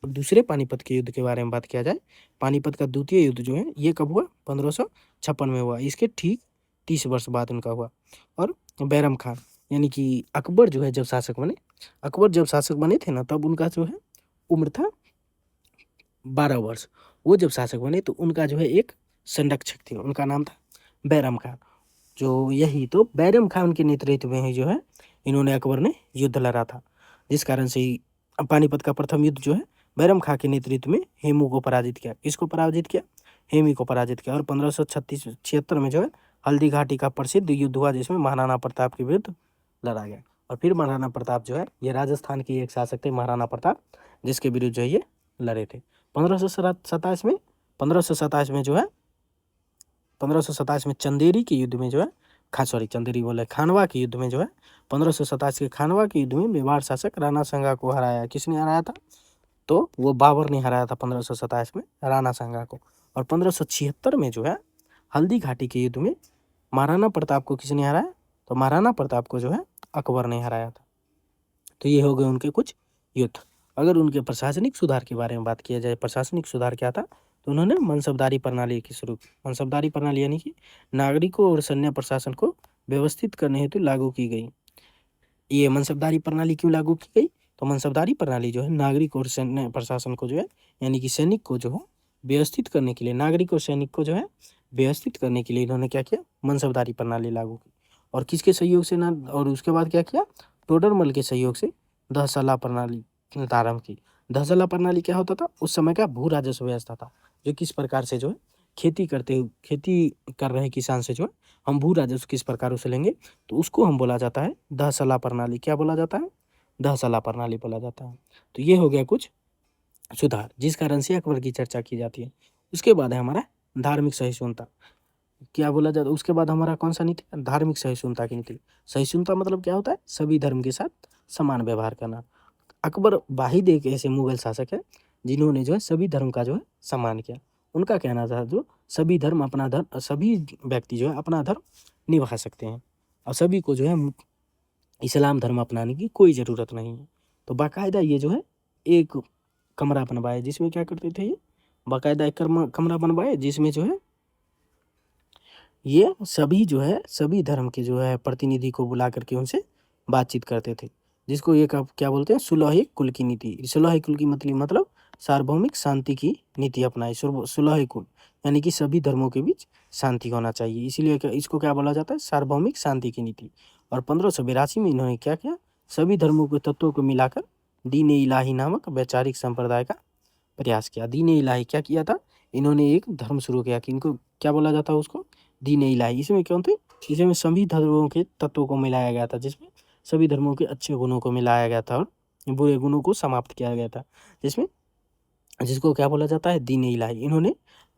दूसरे पानीपत के युद्ध के बारे में बात किया जाए, पानीपत का द्वितीय युद्ध जो है ये कब हुआ? 1556 में हुआ। इसके ठीक 30 वर्ष बाद उनका हुआ। और बैरम खान यानी कि अकबर जब शासक बने थे ना, तब उनका जो है उम्र था 12 वर्ष। वो जब शासक बने तो उनका जो है एक संरक्षक थे, उनका नाम था बैरम खान। बैरम खान के नेतृत्व में ही जो है इन्होंने अकबर ने युद्ध लड़ा था। जिस कारण से ही पानीपत का प्रथम युद्ध जो है बैरम खां के नेतृत्व में हेमू को पराजित किया। किसको पराजित किया? हेमी को पराजित किया। और 1576 में जो है हल्दी घाटी का प्रसिद्ध युद्ध हुआ, जिसमें महाराणा प्रताप के विरुद्ध लड़ा गया। और फिर महाराणा प्रताप जो है, ये राजस्थान के एक शासक थे महाराणा प्रताप, जिसके विरुद्ध जो है ये लड़े थे। 1527 में 1527 में जो है 1527 में चंदेरी के युद्ध में जो है चंदेरी बोले खानवा के युद्ध में जो है 1527 के खानवा के युद्ध में मेवाड़ शासक राणा सांगा को हराया। किसने हराया था? तो वो बाबर ने हराया था 1527 में राणा सांगा को। और 1576 में जो है हल्दी घाटी के युद्ध में महाराणा प्रताप को किसने हराया? तो महाराणा प्रताप को जो है अकबर ने हराया था। तो ये हो गए उनके कुछ युद्ध। अगर उनके प्रशासनिक सुधार के बारे में बात किया जाए, प्रशासनिक सुधार क्या था? तो उन्होंने मनसबदारी प्रणाली की शुरू की। मनसबदारी प्रणाली यानी कि नागरिकों और सैन्य प्रशासन को व्यवस्थित करने हेतु लागू की गई। ये मनसबदारी प्रणाली क्यों लागू की गई? तो मनसबदारी प्रणाली जो है नागरिक और सैन्य प्रशासन को जो है, यानी कि सैनिक को जो है व्यवस्थित करने के लिए, नागरिक और सैनिक को जो है व्यवस्थित करने के लिए इन्होंने क्या किया? मनसबदारी प्रणाली लागू की। और किसके सहयोग से ना, और उसके बाद क्या किया? टोडरमल के सहयोग से दहसला प्रणाली आरंभ की। दहसला प्रणाली क्या होता था? उस समय का भू राजस्व व्यवस्था था, जो किस प्रकार से जो है खेती कर रहे किसान से जो है हम भू राजस्व किस प्रकार उसे लेंगे, तो उसको हम बोला जाता है दहसला प्रणाली। क्या बोला जाता है? दहसला प्रणाली बोला जाता है। तो ये हो गया कुछ सुधार, जिस कारण से अकबर की चर्चा की जाती है। उसके बाद है हमारा धार्मिक सहिष्णुता। क्या बोला जाता है? उसके बाद हमारा कौन सा नीति? धार्मिक सहिष्णुता की नीति। सहिष्णुता मतलब क्या होता है? सभी धर्म के साथ समान व्यवहार करना। अकबर वाहिद एक ऐसे मुगल शासक है जिन्होंने जो है सभी धर्म का जो है सम्मान किया। उनका कहना था जो सभी व्यक्ति जो है अपना धर्म निभा सकते हैं, और सभी को जो है इस्लाम धर्म अपनाने की कोई ज़रूरत नहीं है। तो बाकायदा ये जो है एक कमरा बनवाए, जिसमें क्या करते थे? ये बाकायदा एक कमरा बनवाए, जिसमें जो है ये सभी धर्म के जो है प्रतिनिधि को बुला करके उनसे बातचीत करते थे, जिसको ये क्या बोलते हैं? सुलह कुल की नीति। सुलह कुल की मतलब सार्वभौमिक शांति की नीति अपनाई। सुलह कुल यानी कि सभी धर्मों के बीच शांति होना चाहिए, इसीलिए इसको क्या बोला जाता है? सार्वभौमिक शांति की नीति। और 1582 में इन्होंने क्या किया? सभी धर्मों के तत्वों को मिलाकर दीन ए इलाही नामक वैचारिक संप्रदाय का प्रयास किया। दीन ए इलाही क्या किया था? इन्होंने एक धर्म शुरू किया कि इनको क्या बोला जाता है? उसको दीन ए इलाही। इसमें क्यों थे? इसमें सभी धर्मों के तत्वों को मिलाया गया था, जिसमें सभी धर्मों के अच्छे गुणों को मिलाया गया था और बुरे गुणों को समाप्त किया गया था, जिसको क्या बोला जाता है? दीन ए इलाही। इन्होंने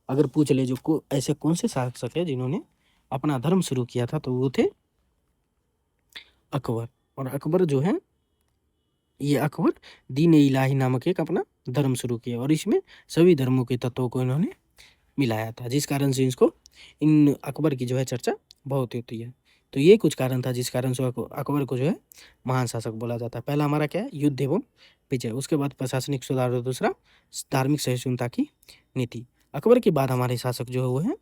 अगर पूछ ले जो ऐसे कौन से शासक है जिन्होंने अपना धर्म शुरू किया था, तो वो थे अकबर। और अकबर जो है ये अकबर दीन ए इलाही नामक एक अपना धर्म शुरू किया, और इसमें सभी धर्मों के तत्वों को इन्होंने मिलाया था, जिस कारण से इन अकबर की जो है चर्चा बहुत होती है। तो ये कुछ कारण था जिस कारण से अकबर को जो है महान शासक बोला जाता है। पहला हमारा क्या है? युद्ध एवं विजय। उसके बाद प्रशासनिक सुधार, और दूसरा धार्मिक सहिष्णुता की नीति। अकबर के बाद हमारे शासक जो है वो है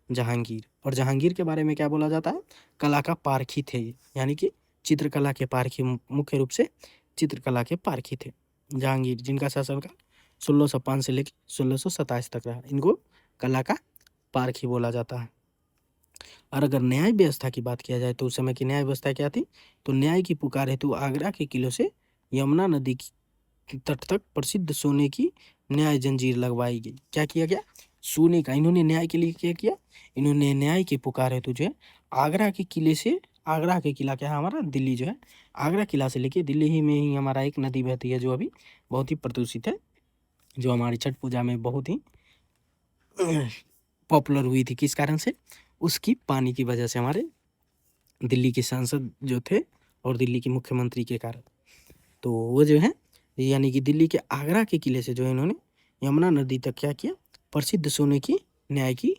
जहांगीर। और जहांगीर के बारे में क्या बोला जाता है? कला का पारखी थे, यानी कि चित्रकला के पारखी, मुख्य रूप से चित्रकला के पारखी थे जहांगीर, जिनका शासनकाल 1605 से लेकर 1627 तक रहा। इनको कला का पारखी बोला जाता है। और अगर न्याय व्यवस्था की बात किया जाए, तो उस समय की न्याय व्यवस्था क्या थी? तो न्याय की पुकार हेतु आगरा के किलों से यमुना नदी की तट तक प्रसिद्ध सोने की न्याय जंजीर लगवाई गई। क्या किया गया? सोने का। इन्होंने न्याय के लिए क्या किया? इन्होंने न्याय की पुकार हेतु जो है आगरा के किले से, आगरा के किला क्या है हमारा? दिल्ली जो है, आगरा किला से लेके दिल्ली ही में ही हमारा एक नदी बहती है, जो अभी बहुत ही प्रदूषित है, जो हमारी छठ पूजा में बहुत ही पॉपुलर हुई थी। किस कारण से? उसकी पानी की वजह से, हमारे दिल्ली के सांसद जो थे और दिल्ली के मुख्यमंत्री के कारण। तो वो जो है यानी कि दिल्ली के आगरा के किले से जो है इन्होंने यमुना नदी तक क्या किया? प्रसिद्ध सोने की न्याय की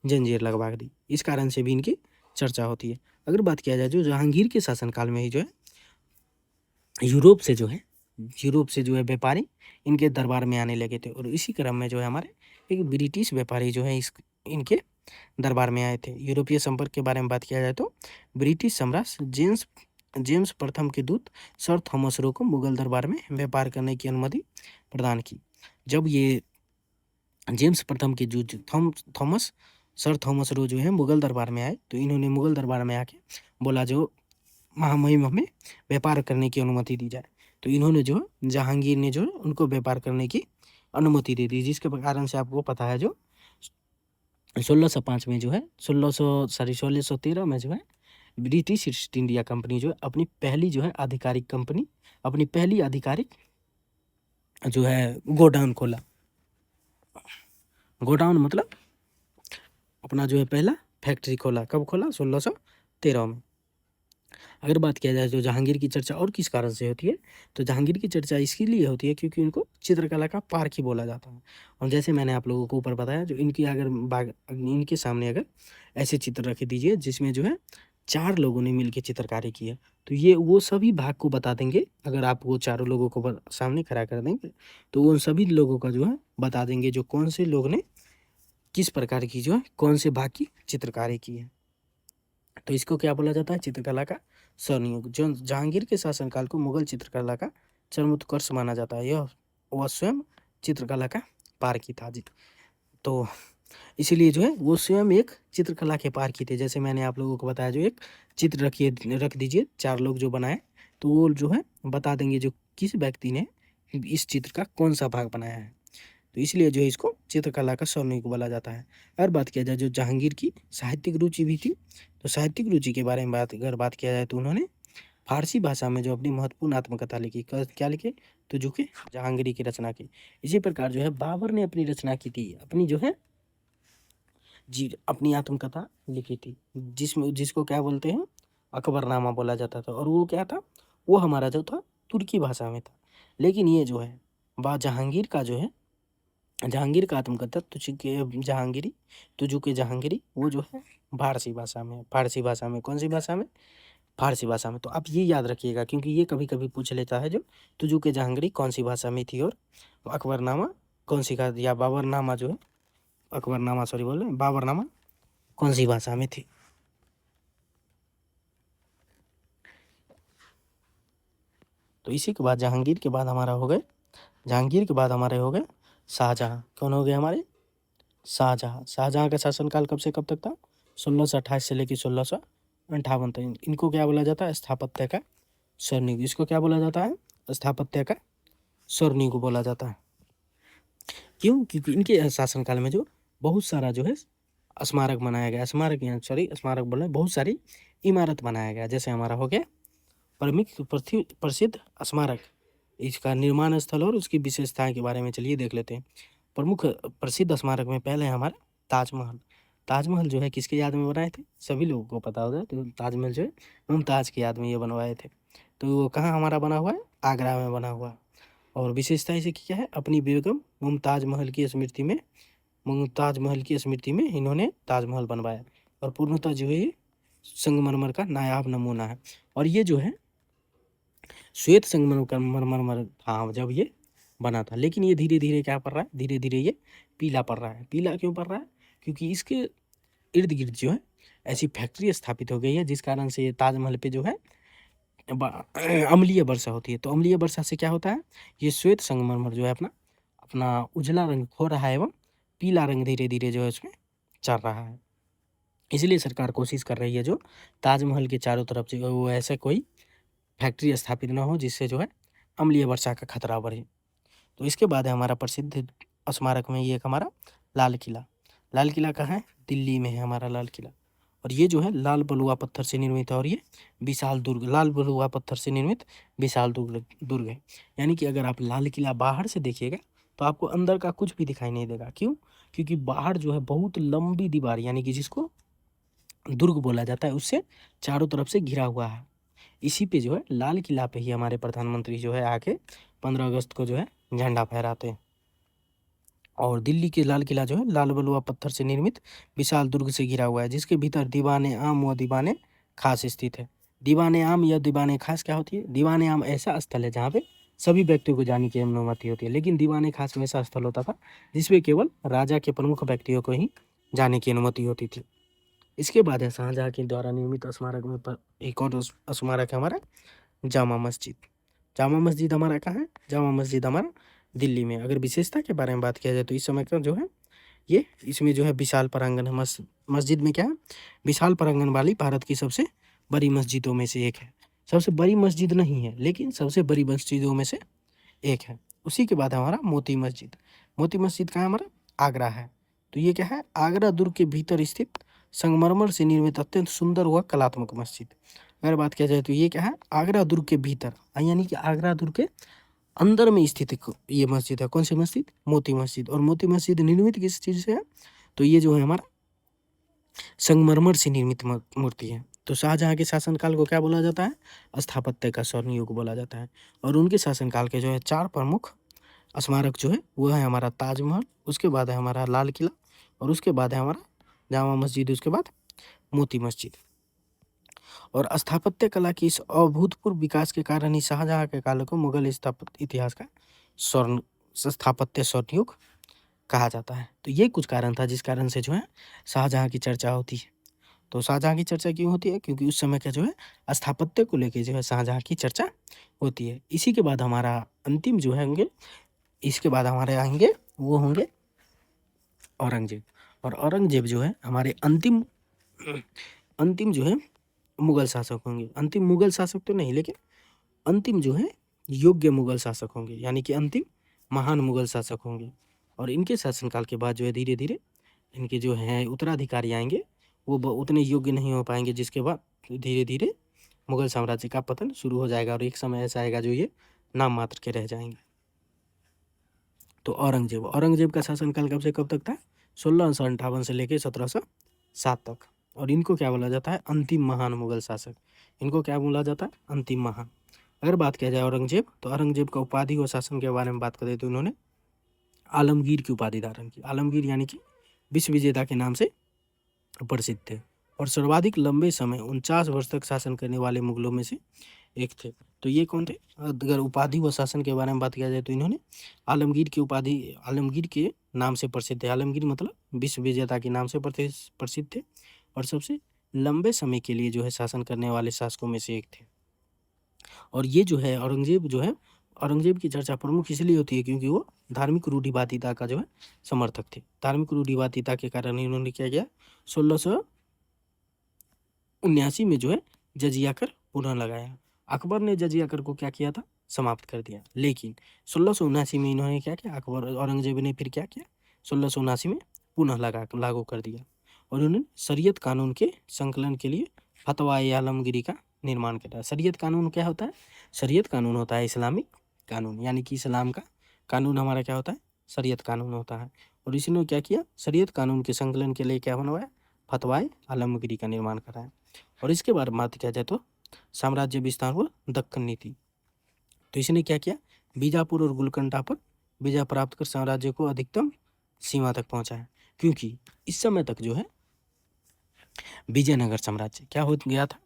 जंजीर लगवा दी। इस कारण से भी इनकी चर्चा होती है। अगर बात किया जाए जो जहांगीर के शासनकाल में ही जो है यूरोप से जो है व्यापारी इनके दरबार में आने लगे थे, और इसी क्रम में जो है हमारे एक ब्रिटिश व्यापारी जो है इनके दरबार में आए थे। यूरोपीय संपर्क के बारे में बात किया जाए तो ब्रिटिश सम्राट जेम्स प्रथम के दूत सर थॉमस रो को मुगल दरबार में व्यापार करने की अनुमति प्रदान की। जब ये जेम्स प्रथम के जो सर थॉमस रो जो है मुगल दरबार में आए, तो इन्होंने मुगल दरबार में आके बोला जो महामहिम हमें व्यापार करने की अनुमति दी जाए। तो इन्होंने जो है जहांगीर ने जो है उनको व्यापार करने की अनुमति दे दी, जिसके कारण से आपको पता है जो 1605 में जो है 1613 में जो है ब्रिटिश ईस्ट इंडिया कंपनी जो है अपनी पहली जो है आधिकारिक कंपनी, अपनी पहली आधिकारिक जो है गोडाउन खोला। गोडाउन मतलब अपना जो है पहला फैक्ट्री खोला। कब खोला? 1613 में। अगर बात किया जाए तो जहांगीर की चर्चा और किस कारण से होती है, तो जहांगीर की चर्चा इसके लिए होती है क्योंकि इनको चित्रकला का पारखी बोला जाता है। और जैसे मैंने आप लोगों को ऊपर बताया, जो इनकी अगर इनके सामने अगर ऐसे चित्र रख दीजिए जिसमें जो है 4 लोगों ने मिलकर चित्रकारी की है, तो ये वो सभी भाग को बता देंगे। अगर आप वो चारों लोगों को सामने खड़ा कर देंगे तो उन सभी लोगों का जो है बता देंगे जो कौन से लोग ने किस प्रकार की जो है कौन से भाग की चित्रकारी की है। तो इसको क्या बोला जाता है? चित्रकला का स्वर्णयुग। जो जहांगीर के शासनकाल को मुगल चित्रकला का चरमोत्कर्ष माना जाता है। यह वह स्वयं चित्रकला का पारखी था जी। तो इसीलिए जो है वो स्वयं एक चित्रकला के पारखी थे। जैसे मैंने आप लोगों को बताया, जो एक चित्र रख दीजिए, 4 लोग जो बनाए, तो वो जो है बता देंगे जो किस व्यक्ति ने इस चित्र का कौन सा भाग बनाया है। तो इसलिए जो है इसको चित्रकला का स्वर्णयुग बोला जाता है। अगर बात किया जाए जो जहांगीर की साहित्यिक रुचि भी थी, तो साहित्यिक रुचि के बारे में अगर बात किया जाए तो उन्होंने फारसी भाषा में जो अपनी महत्वपूर्ण आत्मकथा लिखी। क्या लिखे? तो जो कि जहांगीरी की रचना की। इसी प्रकार जो है बाबर ने अपनी रचना की थी, अपनी जो है अपनी आत्मकथा लिखी थी, जिसको क्या बोलते हैं? अकबरनामा बोला जाता था। और वो क्या था? वो हमारा जो था तुर्की भाषा में था। लेकिन ये जो है जहांगीर का जो है जहांगीर का आत्मकथा जहांगीरी तुजुके जहांगीरी, वो जो है फारसी भाषा में। फारसी भाषा में कौन सी भाषा में? फारसी भाषा में। तो आप ये याद रखिएगा क्योंकि ये कभी कभी पूछ लेता है जो तुजुके जहांगीरी कौन सी भाषा में थी और अकबरनामा कौन सी का, या बाबरनामा जो है अकबरनामा सॉरी बोल रहे बाबरनामा कौन सी भाषा में थी। तो इसी के बाद जहांगीर के बाद हमारा हो गए शाहजहां। कौन हो गए हमारे? शाहजहां। शाहजहां का शासनकाल कब से कब तक था? 1628 से लेकर 1658 तक। इनको क्या बोला जाता है? स्थापत्य का स्वर्णयुग। इसको क्या बोला जाता है? स्थापत्य का स्वर्णयुग बोला जाता है। क्यों? क्योंकि इनके शासनकाल में जो बहुत सारा जो है स्मारक बनाया गया। स्मारक बोल रहे हैं, बहुत सारी इमारत बनाया गया। जैसे हमारा हो गया प्रसिद्ध स्मारक, इसका निर्माण स्थल और उसकी विशेषताएं के बारे में चलिए देख लेते हैं। प्रमुख प्रसिद्ध स्मारक में पहले है हमारा ताजमहल। ताजमहल जो है किसके याद में बनाए थे? सभी लोगों को पता होगा। तो ताजमहल जो है मुमताज़ की याद में ये बनवाए थे। तो वो कहाँ हमारा बना हुआ है? आगरा में बना हुआ। और विशेषता इसे क्या है? अपनी बेगम मुमताज महल की स्मृति में इन्होंने ताजमहल बनवाया। और पूर्णतः जो है ये संगमरमर का नायाब नमूना है। और ये जो है श्वेत संगमरमर था जब ये बना था, लेकिन ये धीरे धीरे क्या पड़ रहा है? धीरे धीरे ये पीला पड़ रहा है। पीला क्यों पड़ रहा है? क्योंकि इसके इर्द गिर्द जो है ऐसी फैक्ट्री स्थापित हो गई है, जिस कारण से ये ताजमहल पे जो है अम्लीय वर्षा होती है। तो अम्लीय वर्षा से क्या होता है? ये श्वेत संगमरमर जो है अपना उजला रंग खो रहा है एवं पीला रंग धीरे धीरे जो है उसमें चढ़ रहा है। इसलिए सरकार कोशिश कर रही है जो ताजमहल के चारों तरफ जो वो ऐसे कोई फैक्ट्री स्थापित ना हो जिससे जो है अम्लीय वर्षा का खतरा बढ़े। तो इसके बाद है हमारा प्रसिद्ध स्मारक में ये एक हमारा लाल किला। लाल किला कहाँ है? दिल्ली में है हमारा लाल किला। और ये जो है लाल बलुआ पत्थर से निर्मित है। और ये विशाल दुर्ग, लाल बलुआ पत्थर से निर्मित विशाल दुर्ग है। यानी कि अगर आप लाल किला बाहर से देखिएगा तो आपको अंदर का कुछ भी दिखाई नहीं देगा। क्यों? क्योंकि बाहर जो है बहुत लंबी दीवार, यानी कि जिसको दुर्ग बोला जाता है, उससे चारों तरफ से घिरा हुआ है। इसी पे जो है लाल किला पे ही हमारे प्रधानमंत्री जो है आके 15 अगस्त को जो है झंडा फहराते हैं। और दिल्ली के लाल किला जो है लाल बलुआ पत्थर से निर्मित विशाल दुर्ग से घिरा हुआ है, जिसके भीतर दीवाने आम व दीवाने खास स्थित है। दीवाने आम या दीवाने खास क्या होती है? दीवाने आम ऐसा स्थल है जहाँ पे सभी व्यक्तियों को जाने की अनुमति होती है, लेकिन दीवाने खास में ऐसा स्थल होता था जिसमें केवल राजा के प्रमुख व्यक्तियों को ही जाने की अनुमति होती थी। इसके बाद है शाहजहाँ के द्वारा निर्मित स्मारक में एक और स्मारक है हमारा जामा मस्जिद। जामा मस्जिद हमारा कहाँ है? जामा मस्जिद हमारा दिल्ली में। अगर विशेषता के बारे में बात किया जाए तो इस समय का जो है ये इसमें जो है विशाल प्रांगण है। मस्जिद में क्या है? विशाल प्रांगण वाली भारत की सबसे बड़ी मस्जिदों में से एक है। सबसे बड़ी मस्जिद नहीं है, लेकिन सबसे बड़ी मस्जिदों में से एक है। उसी के बाद हमारा मोती मस्जिद। मोती मस्जिद कहाँ है हमारा? आगरा है। तो ये क्या है? आगरा दुर्ग के भीतर स्थित संगमरमर से निर्मित अत्यंत सुंदर व कलात्मक मस्जिद। अगर बात किया जाए तो ये क्या है? आगरा दुर्ग के भीतर, यानी कि आगरा दुर्ग के अंदर में स्थित ये मस्जिद है। कौन सी मस्जिद? मोती मस्जिद। और मोती मस्जिद निर्मित किस चीज़ से है? तो ये जो है हमारा संगमरमर से निर्मित मूर्ति है। तो शाहजहाँ के शासनकाल को क्या बोला जाता है? स्थापत्य का स्वर्ण युग बोला जाता है। और उनके शासनकाल के जो है 4 प्रमुख स्मारक जो है वो है हमारा ताजमहल, उसके बाद है हमारा लाल किला, और उसके बाद है हमारा जामा मस्जिद, उसके बाद मोती मस्जिद। और स्थापत्य कला की इस अभूतपूर्व विकास के कारण ही शाहजहाँ के काल को मुगल स्थापत्य इतिहास का स्वर्ण स्थापत्य स्वर्ण युग कहा जाता है। तो ये कुछ कारण था जिस कारण से जो है शाहजहाँ की चर्चा होती है। तो शाहजहाँ की चर्चा क्यों होती है? क्योंकि उस समय का जो है स्थापत्य को लेके जो है शाहजहाँ की चर्चा होती है। इसी के बाद हमारा अंतिम जो है होंगे, इसके बाद हमारे आएंगे वो होंगे औरंगजेब। और औरंगजेब जो है हमारे अंतिम अंतिम जो है मुगल शासक होंगे। अंतिम मुगल शासक तो नहीं, लेकिन अंतिम जो है योग्य मुगल शासक होंगे, यानी कि अंतिम महान मुगल शासक होंगे। और इनके शासनकाल के बाद जो है धीरे धीरे इनके जो हैं उत्तराधिकारी आएंगे, वो उतने योग्य नहीं हो पाएंगे, जिसके बाद धीरे धीरे मुगल साम्राज्य का पतन शुरू हो जाएगा। और एक समय ऐसा आएगा जो ये नाम मात्र के रह जाएंगे। तो औरंगजेब का शासनकाल कब से कब तक था? 1658 से लेकर 1707 तक। और इनको क्या बोला जाता है? अंतिम महान मुगल शासक। इनको क्या बोला जाता है? अंतिम महान। अगर बात किया जाए औरंगजेब, तो औरंगजेब का उपाधि और शासन के बारे में बात करें तो इन्होंने आलमगीर की उपाधि धारण की। आलमगीर यानी कि विश्व विजेता के नाम से प्रसिद्ध थे, और सर्वाधिक लंबे समय 49 वर्ष तक शासन करने वाले मुगलों में से एक थे। तो ये कौन थे? अगर उपाधि व शासन के बारे में बात किया जाए तो इन्होंने आलमगीर की उपाधि, आलमगीर के नाम से प्रसिद्ध थे। आलमगीर मतलब विश्व विजेता के नाम से प्रसिद्ध थे, और सबसे लंबे समय के लिए जो है शासन करने वाले शासकों में से एक थे। और ये जो है औरंगजेब की चर्चा प्रमुख इसलिए होती है क्योंकि वो धार्मिक रूढ़िवादिता का जो है समर्थक थे। धार्मिक रूढ़िवादिता के कारण इन्होंने क्या किया? 1679 में जो है जजिया कर पुनः लगाया। अकबर ने जजिया कर को क्या किया था? समाप्त कर दिया। लेकिन 1679 में इन्होंने क्या किया? औरंगजेब ने फिर क्या किया? 1679 में पुनः लागू कर दिया, और उन्होंने शरीयत कानून के संकलन के लिए फतवा-ए आलमगीरी का निर्माण करा। शरीयत कानून क्या होता है? शरीयत कानून होता है इस्लामिक कानून, यानी कि इस्लाम का कानून हमारा क्या होता है? शरीयत कानून होता है। और इसने क्या किया? शरीयत कानून के संकलन के लिए क्या बनवाया? फतवा-ए आलमगीरी का निर्माण कराया। और इसके बाद बात किया जाए तो साम्राज्य विस्तार व दक्कन नीति। तो इसने क्या किया? बीजापुर और गुलकंडा पर विजय प्राप्त कर साम्राज्य को अधिकतम सीमा तक पहुंचाया। क्योंकि इस समय तक जो है विजयनगर साम्राज्य क्या हो गया था?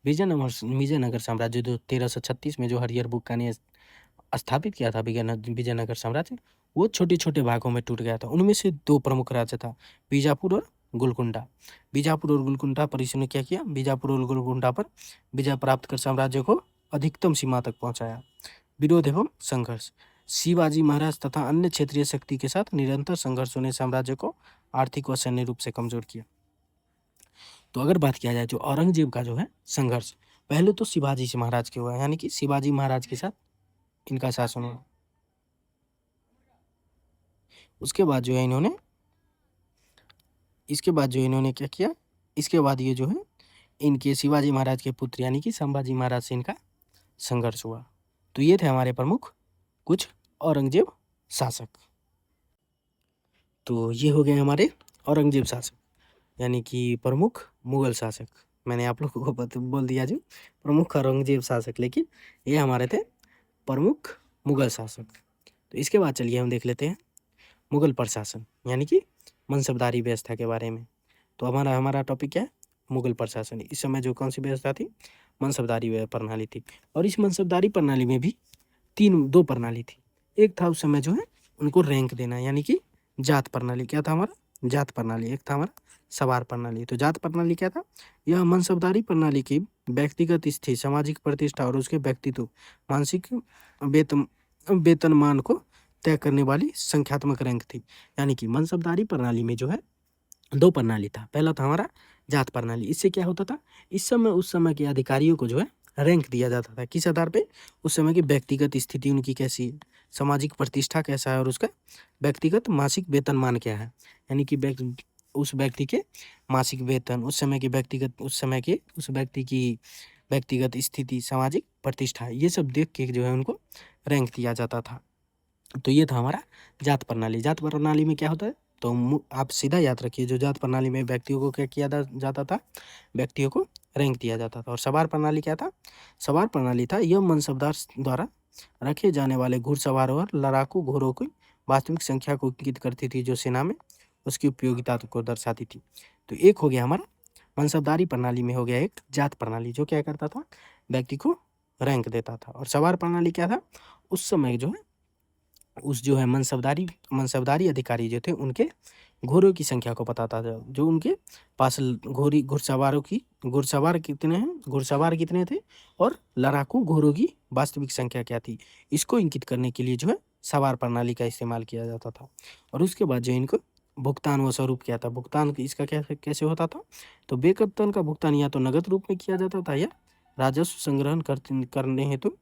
विजयनगर साम्राज्य जो 1336 में जो हरिहर बुक्का ने स्थापित किया था विजयनगर साम्राज्य, वो छोटे छोटे भागों में टूट गया था। उनमें से 2 प्रमुख राज्य था, बीजापुर और गोलकुंडा। बीजापुर और गोलकुंडा पर इसने क्या किया? बीजापुर और गोलकुंडा पर विजय प्राप्त कर साम्राज्य को अधिकतम सीमा तक पहुंचाया। विरोध एवं संघर्ष। शिवाजी महाराज तथा अन्य क्षेत्रीय शक्ति के साथ निरंतर संघर्षों ने साम्राज्य को आर्थिक व सैन्य रूप से कमजोर किया। तो अगर बात किया जाए जो औरंगजेब का जो है संघर्ष, पहले तो शिवाजी से महाराज के हुआ, यानी कि शिवाजी महाराज के साथ इनका शासन हुआ। उसके बाद जो है इन्होंने क्या किया? इसके बाद ये जो है इनके शिवाजी महाराज के पुत्र यानी कि संभाजी महाराज से इनका संघर्ष हुआ। तो ये थे हमारे प्रमुख कुछ औरंगजेब शासक। तो ये हो गए हमारे औरंगजेब शासक, यानी कि प्रमुख मुगल शासक। मैंने आप लोगों को बोल दिया जो प्रमुख औरंगजेब शासक, लेकिन ये हमारे थे प्रमुख मुगल शासक। तो इसके बाद चलिए हम देख लेते हैं मुगल प्रशासन, यानी कि मनसबदारी व्यवस्था के बारे में। तो हमारा टॉपिक क्या है? मुगल प्रशासन। इस समय जो कौन सी व्यवस्था थी? मनसबदारी प्रणाली थी। और इस मनसबदारी प्रणाली में भी 2 प्रणाली थी। एक था उस समय जो है उनको रैंक देना, यानी कि जात प्रणाली। क्या था हमारा? जात प्रणाली। एक था हमारा सवार प्रणाली। तो जात प्रणाली क्या था? यह मनसबदारी प्रणाली की व्यक्तिगत स्थिति, सामाजिक प्रतिष्ठा और उसके व्यक्तित्व, मानसिक वेतनमान को तय करने वाली संख्यात्मक रैंक थी। यानी कि मनसबदारी प्रणाली में जो है 2 प्रणाली था। पहला था हमारा जात प्रणाली। इससे क्या होता था? इस समय उस समय के अधिकारियों को जो है रैंक दिया जाता था। किस आधार पे? उस समय की व्यक्तिगत स्थिति उनकी कैसी है, सामाजिक प्रतिष्ठा कैसा है और उसका व्यक्तिगत मासिक वेतनमान क्या है। यानी कि उस व्यक्ति के मासिक वेतन, उस समय के उस व्यक्ति की व्यक्तिगत स्थिति, सामाजिक प्रतिष्ठा, ये सब देख के जो है उनको रैंक दिया जाता था। तो ये था हमारा जात प्रणाली। जात प्रणाली में क्या होता है? तो आप सीधा याद रखिए, जो जात प्रणाली में व्यक्तियों को क्या किया जाता था? व्यक्तियों को रैंक दिया जाता था। और सवार प्रणाली क्या था? सवार प्रणाली था यह मनसबदार द्वारा रखे जाने वाले घुड़सवार और लड़ाकू घोड़ों की वास्तविक संख्या को इंगित करती थी, जो सेना में उसकी उपयोगिता को दर्शाती थी। तो एक हो गया हमारा मनसबदारी प्रणाली में, हो गया एक जात प्रणाली जो क्या करता था? व्यक्ति को रैंक देता था। और सवार प्रणाली क्या था? उस समय जो है मनसबदारी अधिकारी जो थे उनके घोड़ों की संख्या को बताता था, जो उनके पास घुड़सवार कितने थे और लड़ाकू घोड़ों की वास्तविक संख्या क्या थी, इसको इंगित करने के लिए जो है सवार प्रणाली का इस्तेमाल किया जाता था। और उसके बाद जो इनको भुगतान व स्वरूप क्या था, भुगतान इसका कैसे होता था? तो वेतन का भुगतान या तो नगद रूप में किया जाता था या राजस्व संग्रहण करने हेतु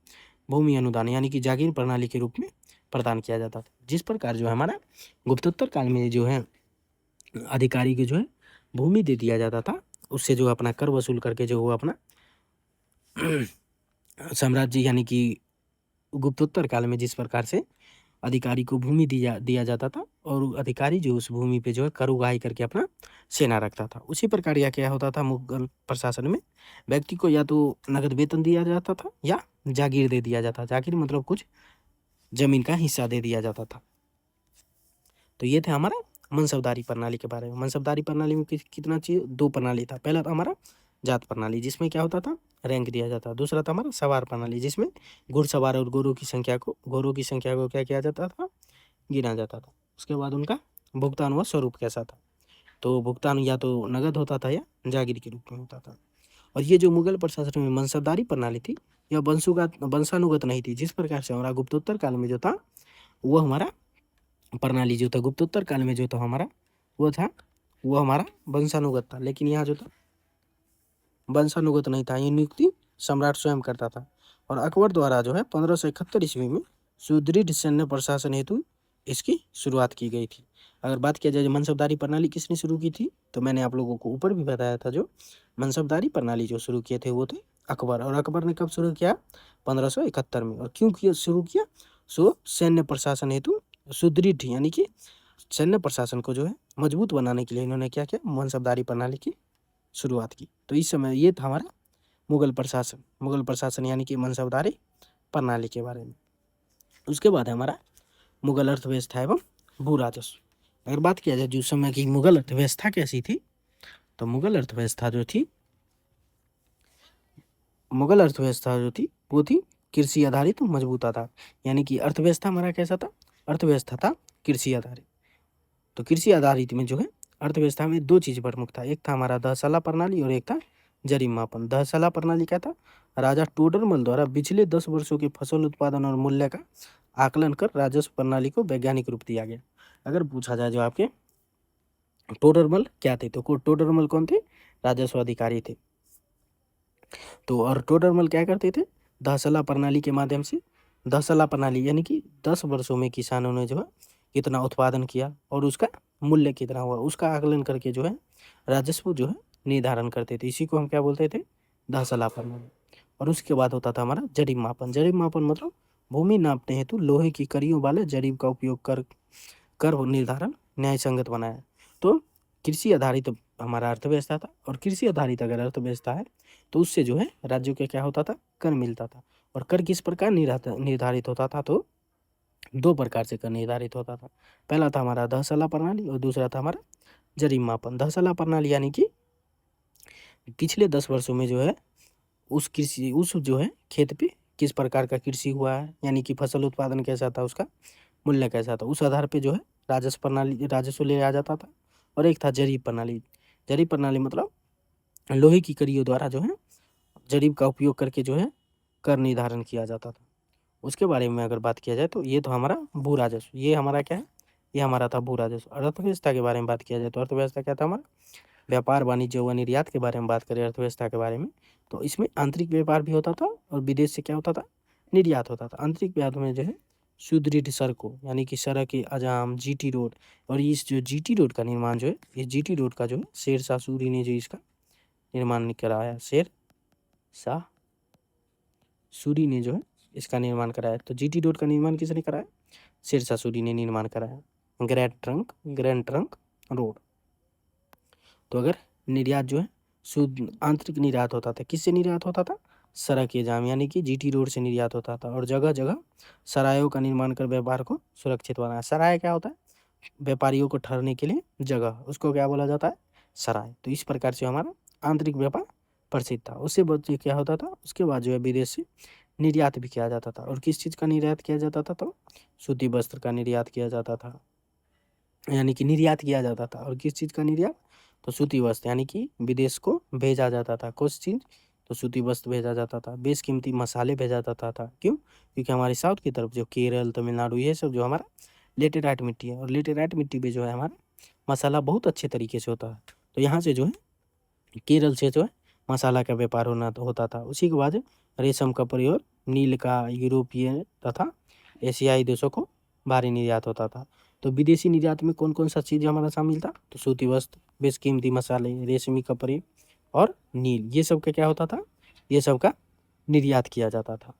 भूमि अनुदान यानी कि जागीर प्रणाली के रूप में प्रदान किया जाता था। जिस प्रकार जो है हमारा गुप्तोत्तर काल में जो है अधिकारी को जो है भूमि दे दिया जाता था, उससे जो अपना कर वसूल करके जो वो अपना साम्राज्य, यानी कि गुप्तोत्तर काल में जिस प्रकार से अधिकारी को भूमि दिया जाता था और अधिकारी जो उस भूमि पे जो है कर उगाही करके अपना सेना रखता था, उसी प्रकार या क्या होता था मुगल प्रशासन में? व्यक्ति को या तो नगद वेतन दिया जाता था या जागीर दे दिया जाता। जागीर मतलब कुछ जमीन का हिस्सा दे दिया जाता था। तो ये थे हमारा मनसबदारी प्रणाली के बारे में। मनसबदारी प्रणाली में कितना चीज? दो प्रणाली था। पहला था हमारा जात प्रणाली जिसमें क्या होता था? रैंक दिया जाता। दूसरा था हमारा सवार प्रणाली जिसमें घुड़सवार और घोड़ों की संख्या को क्या किया जाता था? गिना जाता था। उसके बाद उनका भुगतान व स्वरूप कैसा था? तो भुगतान या तो नगद होता था या जागीर के रूप में होता था। और ये जो मुगल प्रशासन में मनसबदारी प्रणाली थी यह वंशानुगत नहीं थी। जिस प्रकार से हमारा गुप्तोत्तर काल में जो था वो हमारा प्रणाली जो था, गुप्तोत्तर काल में जो था हमारा वो हमारा वंशानुगत था। लेकिन यहाँ जो था वंशानुगत नहीं था, ये नियुक्ति सम्राट स्वयं करता था। और अकबर द्वारा जो है 1571 ईस्वी में सुदृढ़ सैन्य प्रशासन हेतु इसकी शुरुआत की गई थी। अगर बात किया जाए मनसबदारी प्रणाली किसने शुरू की थी, तो मैंने आप लोगों को ऊपर भी बताया था, जो मनसबदारी प्रणाली जो शुरू किए थे वो थे अकबर। और अकबर ने कब शुरू किया? 1571 में। और क्यों शुरू किया? सैन्य प्रशासन हेतु सुदृढ़, यानी कि सैन्य प्रशासन को जो है मजबूत बनाने के लिए इन्होंने क्या किया? मनसबदारी प्रणाली की शुरुआत की। तो इस समय ये था हमारा मुगल प्रशासन यानी कि मनसबदारी प्रणाली के बारे में। उसके बाद है हमारा मुगल अर्थव्यवस्था एवं भू राजस्व। अगर बात किया जाए जो समय की मुगल अर्थव्यवस्था कैसी थी, तो मुगल अर्थव्यवस्था जो थी वो थी कृषि आधारित मजबूत आधार। यानी कि अर्थव्यवस्था हमारा कैसा था? अर्थव्यवस्था था कृषि आधारित। तो कृषि आधारित में जो है अर्थव्यवस्था में दो चीज प्रमुख था, एक था हमारा दहसला प्रणाली और एक था जरीब मापन। दहसला प्रणाली क्या था? राजा टोडरमल द्वारा पिछले 10 वर्षों के फसल उत्पादन और मूल्य का आकलन कर राजस्व प्रणाली को वैज्ञानिक रूप दिया गया। अगर पूछा जाए जो आपके टोडरमल क्या थे, तो टोडरमल कौन थे? राजस्व अधिकारी थे। तो और टोडरमल क्या करते थे? दहसला प्रणाली के माध्यम से, दहसला प्रणाली यानी कि 10 वर्षों में किसानों ने जो है कितना उत्पादन किया और उसका मूल्य कितना हुआ, उसका आकलन करके जो है राजस्व जो है निर्धारण करते थे। इसी को हम क्या बोलते थे? दहसला प्रणाली। और उसके बाद होता था हमारा जरीब मापन। जरीब मापन मतलब भूमि नापने हेतु लोहे की कड़ियों वाले जरीब का उपयोग कर निर्धारण न्याय संगत बनाया। तो कृषि आधारित हमारा अर्थव्यवस्था था। और कृषि आधारित अगर अर्थव्यवस्था है तो उससे जो है राज्यों के क्या होता था? कर मिलता था। और कर किस प्रकार निर्धारित होता था? तो दो प्रकार से कर निर्धारित होता था। पहला था हमारा दहसला प्रणाली और दूसरा था हमारा जरीब मापन। दहसला प्रणाली यानी कि पिछले 10 वर्षों में जो है उस जो है खेत पे किस प्रकार का कृषि हुआ है, यानी कि फसल उत्पादन कैसा था, उसका मूल्य कैसा था, उस आधार पे जो है राजस्व ले आ जाता था। और एक था जरीब प्रणाली। जरीब प्रणाली मतलब लोहे की कड़ियों द्वारा जो है जरीब का उपयोग करके जो है कर निर्धारण किया जाता था। उसके बारे में अगर बात किया जाए तो ये तो हमारा भू राजस्व, ये हमारा क्या है? ये हमारा था भू राजस्व। अर्थव्यवस्था के बारे में बात किया जाए तो अर्थव्यवस्था क्या था हमारा? व्यापार वाणिज्य व निर्यात के बारे में बात करें, अर्थव्यवस्था के बारे में, तो इसमें आंतरिक व्यापार भी होता था और विदेश से क्या होता था, निर्यात होता था। आंतरिक व्यापार में जो है सुदृढ़ सड़कों यानी कि सड़क आजाम, जीटी रोड, और इस जो जीटी रोड का निर्माण जो है, इस जीटी रोड का जो है शेरशाह सूरी ने जो इसका निर्माण कराया, शेरशाह सूरी ने जो है इसका निर्माण कराया। तो जीटी रोड का निर्माण किसने कराया, शेरशाह सूरी ने निर्माण कराया। Grand trunk road. तो अगर निर्यात जो है शुद्ध आंतरिक निर्यात होता था, किससे निर्यात होता था, सड़क जाम यानी कि जीटी रोड से निर्यात होता था। और जगह जगह सरायों का निर्माण कर व्यापार को सुरक्षित बनाया। सराय क्या होता है, व्यापारियों को ठहरने के लिए जगह, उसको क्या बोला जाता है, सराय। तो इस प्रकार से हमारा आंतरिक व्यापार प्रसिद्ध था। उससे बाद क्या होता था, उसके बाद जो है विदेश से निर्यात भी किया जाता था। और किस चीज़ का निर्यात किया जाता था, तो सूती वस्त्र का निर्यात किया जाता था, यानी कि निर्यात किया जाता था। और किस चीज़ का निर्यात, तो सूती वस्त्र, यानी कि विदेश को भेजा जाता था। कुछ चीज़, तो सूती वस्त्र भेजा जाता था। बेशकीमती मसाले भेजा जाता था। क्यों, क्योंकि हमारे साउथ की तरफ जो केरल, तमिलनाडु, ये सब जो हमारा लेटेराइट मिट्टी है, और लेटेराइट मिट्टी पे जो है हमारा मसाला बहुत अच्छे तरीके से होता है। तो यहाँ से जो है केरल से जो है मसाला का व्यापार होता था। उसी के बाद रेशम का प्रयोग नील का यूरोपीय तथा एशियाई देशों को भारी निर्यात होता था। तो विदेशी निर्यात में कौन कौन सा चीज़ हमारा शामिल था, तो सूती वस्त्र, बेशकीमती मसाले, रेशमी कपड़े और नील, ये सब का क्या होता था, ये सब का निर्यात किया जाता था।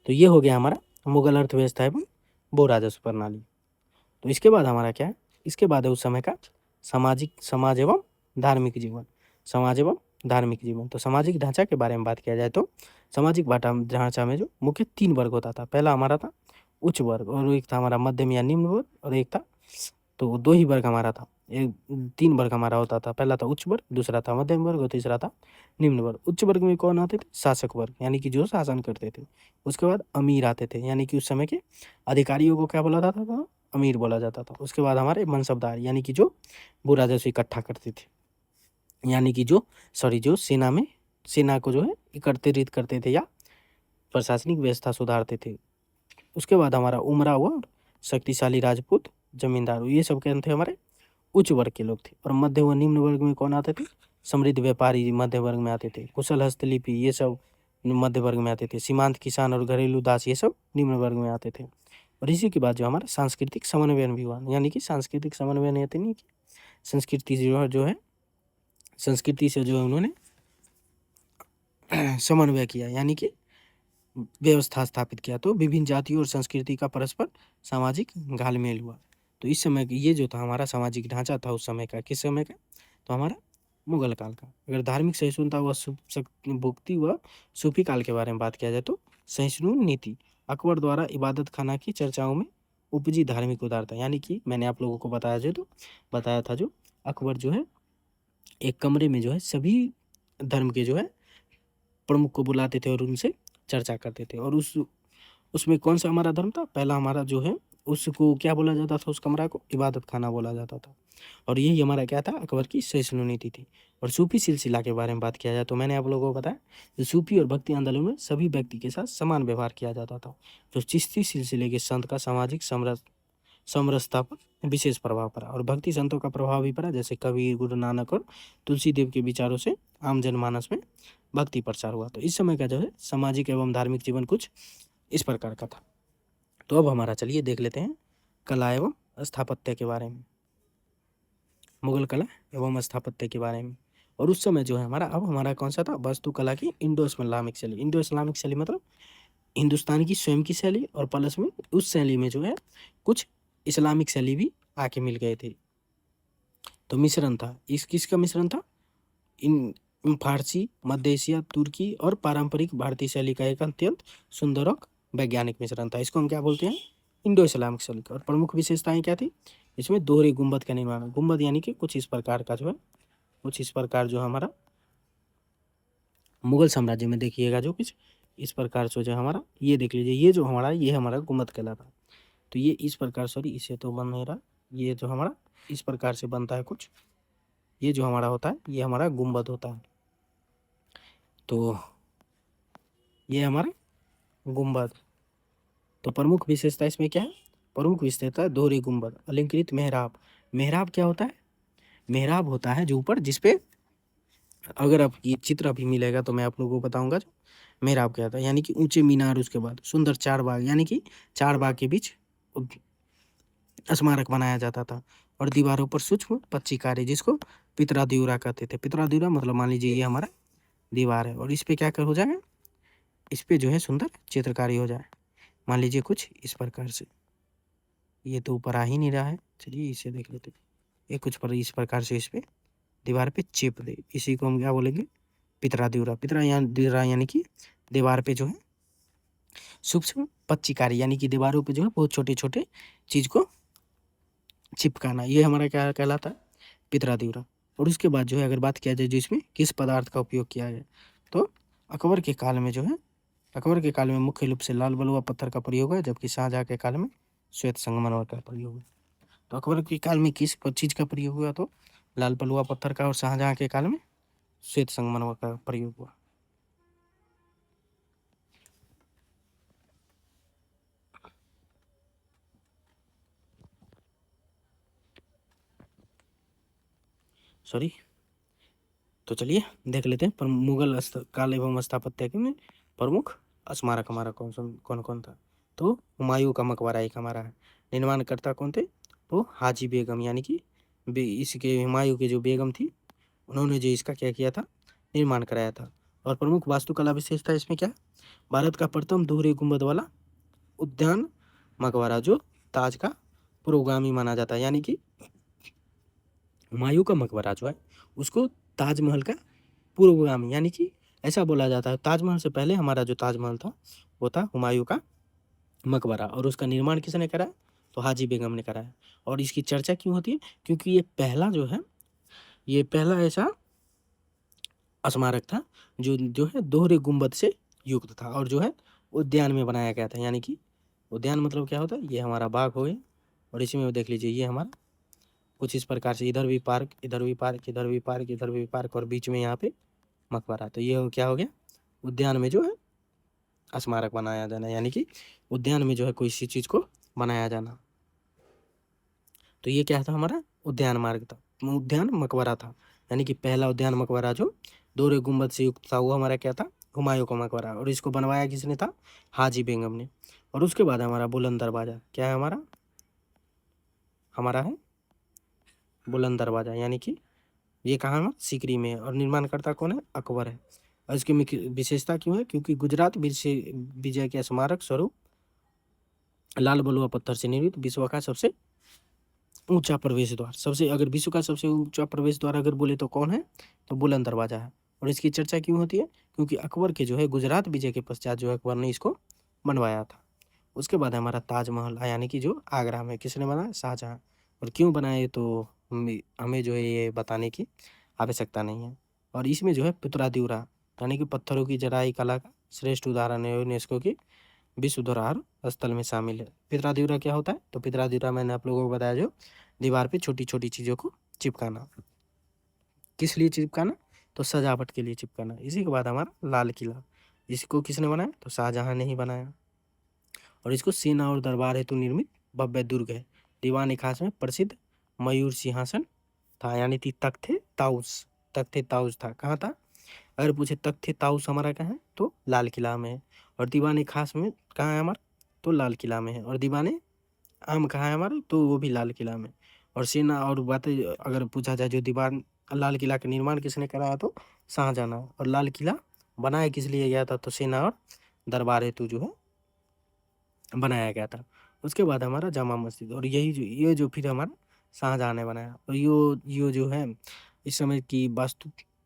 तो ये हो गया हमारा मुगल अर्थव्यवस्था एवं भू राजस्व प्रणाली। तो इसके बाद हमारा क्या है, इसके बाद है उस समय का समाज एवं धार्मिक जीवन। समाज एवं धार्मिक जीवन, तो सामाजिक ढांचा के बारे में बात किया जाए तो सामाजिक ढांचा में जो मुख्य 3 वर्ग होता था। पहला हमारा था उच्च वर्ग, और एक था हमारा मध्यम या निम्न वर्ग, और एक था, तो 2 ही वर्ग हमारा था, 3 वर्ग हमारा होता था। पहला था उच्च वर्ग, दूसरा था मध्यम वर्ग, और तीसरा था निम्न वर्ग। उच्च वर्ग में कौन आते थे, शासक वर्ग, यानी कि जो शासन करते थे। उसके बाद अमीर आते थे, यानी कि उस समय के अधिकारियों को क्या बोला जाता था, अमीर बोला जाता था। उसके बाद हमारे मनसबदार, यानी कि जो भू राजस्व इकट्ठा करते थे, यानी कि जो सेना को जो है एकत्रित करते थे या प्रशासनिक व्यवस्था सुधारते थे। उसके बाद हमारा उमरा हुआ शक्तिशाली राजपूत जमींदार, ये सब क्या थे, हमारे उच्च वर्ग के लोग थे। और मध्य व निम्न वर्ग में कौन आते थे, समृद्ध व्यापारी मध्य वर्ग में आते थे। कुशल हस्तलिपि, ये सब मध्य वर्ग में आते थे। सीमांत किसान और घरेलू दास, ये सब निम्न वर्ग में आते थे। और इसी के बाद जो हमारा सांस्कृतिक समन्वयन भी हुआ, यानी कि सांस्कृतिक समन्वयन यानी कि संस्कृति जो है संस्कृति से जो है उन्होंने समन्वय किया, यानी कि व्यवस्था स्थापित किया। तो विभिन्न जातियों और संस्कृति का परस्पर सामाजिक घालमेल हुआ। तो इस समय ये जो था हमारा सामाजिक ढांचा था उस समय का, किस समय का, तो हमारा मुगल काल का। अगर धार्मिक सहिष्णुता व भक्ति व सूफी काल के बारे में बात किया जाए तो सहिष्णु नीति, अकबर द्वारा इबादत खाना की चर्चाओं में उपजी धार्मिक उदारता, यानी कि मैंने आप लोगों को बताया था जो अकबर जो है एक कमरे में जो है सभी धर्म के जो है प्रमुख को बुलाते थे और उनसे चर्चा करते थे। और उसमें कौन सा हमारा धर्म था, पहला हमारा जो है उसको क्या बोला जाता था, उस कमरा को इबादत खाना बोला जाता था। और यही हमारा क्या था, अकबर की सहिष्णु नीति थी। और सूफी सिलसिला के बारे में बात किया जाए तो मैंने आप लोगों को बताया कि सूफी और भक्ति आंदोलन में सभी व्यक्ति के साथ समान व्यवहार किया जाता था। तो चिश्ती सिलसिले के संत का सामाजिक समरसता पर विशेष प्रभाव पड़ा, और भक्ति संतों का प्रभाव भी पड़ा, जैसे कबीर, गुरु नानक और तुलसी देव के विचारों से आम जनमानस में भक्ति प्रचार हुआ। तो इस समय का जो है सामाजिक एवं धार्मिक जीवन कुछ इस प्रकार का था। तो अब हमारा चलिए देख लेते हैं कला एवं स्थापत्य के बारे में, मुगल कला एवं स्थापत्य के बारे में। और उस समय जो है हमारा कौन सा था, वास्तुकला की इंडो इस्लामिक शैली। इंडो इस्लामिक शैली मतलब हिंदुस्तान की स्वयं की शैली, और प्लस में उस शैली में जो है कुछ इस्लामिक शैली भी आके मिल गए थे। तो मिश्रण था, इस किसका मिश्रण था, इन फारसी, मध्य एशिया, तुर्की और पारंपरिक भारतीय शैली का एक अत्यंत सुंदर और वैज्ञानिक मिश्रण था। इसको हम क्या बोलते हैं, इंडो इस्लामिक शैली। और प्रमुख विशेषताएं क्या थी, इसमें दोहरे गुंबद का निर्माण। गुंबद यानी कि कुछ इस प्रकार का जो है, कुछ इस प्रकार जो हमारा मुगल साम्राज्य में देखिएगा जो कुछ इस प्रकार से जो हमारा, ये देख लीजिए, ये हमारा गुंबद कहलाता। तो ये इस प्रकार, सॉरी इसे तो बन नहीं रहा, ये जो हमारा इस प्रकार से बनता है कुछ, ये जो हमारा होता है ये हमारा गुंबद होता है। तो ये हमारा गुंबद। तो प्रमुख विशेषता इसमें क्या है, प्रमुख विशेषता दोहरे गुंबद, अलंकृत मेहराब, मेहराब क्या होता है? मेहराब होता है जो ऊपर जिसपे अगर आप ये चित्र अभी मिलेगा तो मैं आप लोगों को बताऊंगा जो मेहराब क्या था, यानी कि ऊंचे मीनार, उसके बाद सुंदर चार बाग, यानी कि चार बाग के बीच स्मारक बनाया जाता था। और दीवारों पर सूक्ष्म पच्चीकारी, जिसको पितरादिउरा कहते थे। पितरादिउरा मतलब मान लीजिए ये हमारा दीवार है और इस पे क्या कर हो जाए, इस पे जो है सुंदर चित्रकारी हो जाए। मान लीजिए कुछ इस प्रकार से, ये तो ऊपर आ ही नहीं रहा है, चलिए इसे देख लेते हैं। ये कुछ पर इस प्रकार से इस पे दीवार पे चिप दे, इसी को हम क्या बोलेंगे, पितरादिउरा। पितरा यानी कि दीवार पे जो है सूक्ष्म पच्चीकारी, यानी कि दीवारों पे जो है बहुत छोटे छोटे चीज को चिपकाना, ये हमारा क्या कहलाता है, पितरादिउरा। और उसके बाद जो है अगर बात किया जाए जो इसमें किस पदार्थ का उपयोग किया है, तो अकबर के काल में जो है, अकबर के काल में मुख्य रूप से लाल बलुआ पत्थर का प्रयोग है, जबकि शाहजहाँ के काल में श्वेत संगमरमर का प्रयोग है। तो अकबर के काल में किस चीज का प्रयोग हुआ, तो लाल बलुआ पत्थर का, और शाहजहाँ के काल में श्वेत संगमरमर का प्रयोग हुआ। सॉरी, तो चलिए देख लेते हैं पर मुगल काल एवं स्थापत्य के में प्रमुख स्मारक हमारा कौन कौन था। तो हुमायूं का मकबरा एक हमारा है। निर्माणकर्ता कौन थे, तो हाजी बेगम, यानी कि इसके हुमायूं की जो बेगम थी, उन्होंने जो इसका क्या किया था, निर्माण कराया था। और प्रमुख वास्तुकला विशेषता इसमें क्या, भारत का प्रथम दोहरे गुंबद वाला उद्यान मकबरा, जो ताज का पुरोगामी माना जाता है। यानी कि हुमायूं का मकबरा जो है उसको ताजमहल का पूर्वगामी, यानी कि ऐसा बोला जाता है, ताजमहल से पहले हमारा जो ताजमहल था वो था हुमायूं का मकबरा। और उसका निर्माण किसने कराया, तो हाजी बेगम ने कराया। और इसकी चर्चा क्यों होती है, क्योंकि ये पहला जो है, ये पहला ऐसा स्मारक था जो जो है दोहरे गुंबद से युक्त था, और जो है उद्यान में बनाया गया था। यानी कि उद्यान मतलब क्या होता है, ये हमारा बाग हो गया, और इसी में देख लीजिए ये हमारा कुछ इस प्रकार से, इधर भी पार्क, इधर भी पार्क, इधर भी पार्क, इधर भी पार्क, और बीच में यहाँ पे मकबरा। तो ये क्या हो गया, उद्यान में जो है स्मारक बनाया जाना, यानी कि उद्यान में जो है कोई सी चीज को बनाया जाना। तो ये क्या था, हमारा उद्यान मार्ग था, उद्यान मकबरा था। यानी कि पहला उद्यान मकबरा जो दोहरे गुंबद से युक्त था वो हमारा क्या था, हुमायूं का मकबरा। और इसको बनवाया किसने था, हाजी बेगम ने। और उसके बाद हमारा बुलंद दरवाजा क्या है, हमारा हमारा है बुलंद दरवाजा, यानी कि ये कहाँ है, सीकरी में है। और निर्माणकर्ता कौन है, अकबर है। और इसकी मुख्य विशेषता क्यों है, क्योंकि गुजरात विजय के स्मारक स्वरूप लाल बलुआ पत्थर से निर्मित विश्व का सबसे ऊंचा प्रवेश द्वार, सबसे अगर विश्व का सबसे ऊंचा प्रवेश द्वार अगर बोले तो कौन है, तो बुलंद दरवाजा है। और इसकी चर्चा क्यों होती है, क्योंकि अकबर के जो है गुजरात विजय के पश्चात जो है अकबर ने इसको बनवाया था। उसके बाद हमारा ताजमहल, यानी कि जो आगरा में किसने बनाया, शाहजहाँ। और क्यों बनाए तो हमें जो है ये बताने की आवश्यकता नहीं है। और इसमें जो है पितरादिउरा, यानी कि पत्थरों की जराई कला का श्रेष्ठ उदाहरण है, यूनेस्को की विश्व धरोहर स्थल में शामिल है। पितरादिउरा क्या होता है, तो पितरादिउरा मैंने आप लोगों को बताया जो दीवार पे छोटी छोटी चीजों को चिपकाना, किस लिए चिपकाना, तो सजावट के लिए चिपकाना। इसी के बाद हमारा लाल किला, इसको किसने बनाया, तो शाहजहां ने ही बनाया। और इसको सेना और दरबार हेतु निर्मित भव्य दुर्ग है। दीवान ए खास में प्रसिद्ध मयूर सिंहासन था, यानी कि तख्ते ताउस था। कहाँ था, अगर पूछे तख्ते ताउस हमारा कहाँ है, तो लाल किला में है। और दीवान ए खास में कहाँ है हमारा, तो लाल किला में है। और दीवाने आम कहाँ है हमारा, तो वो भी लाल किला में। और सेना और बातें अगर पूछा जाए, जो दीवान लाल किला का निर्माण किसने कराया, तो शाहजहां। और लाल किला बनाया किस लिए गया था, तो सेना और दरबार हेतु जो है बनाया गया था। उसके बाद हमारा जामा मस्जिद, और यही जो ये जो फिर हमारा शाहजहां ने बनाया। और यो जो है इस समय की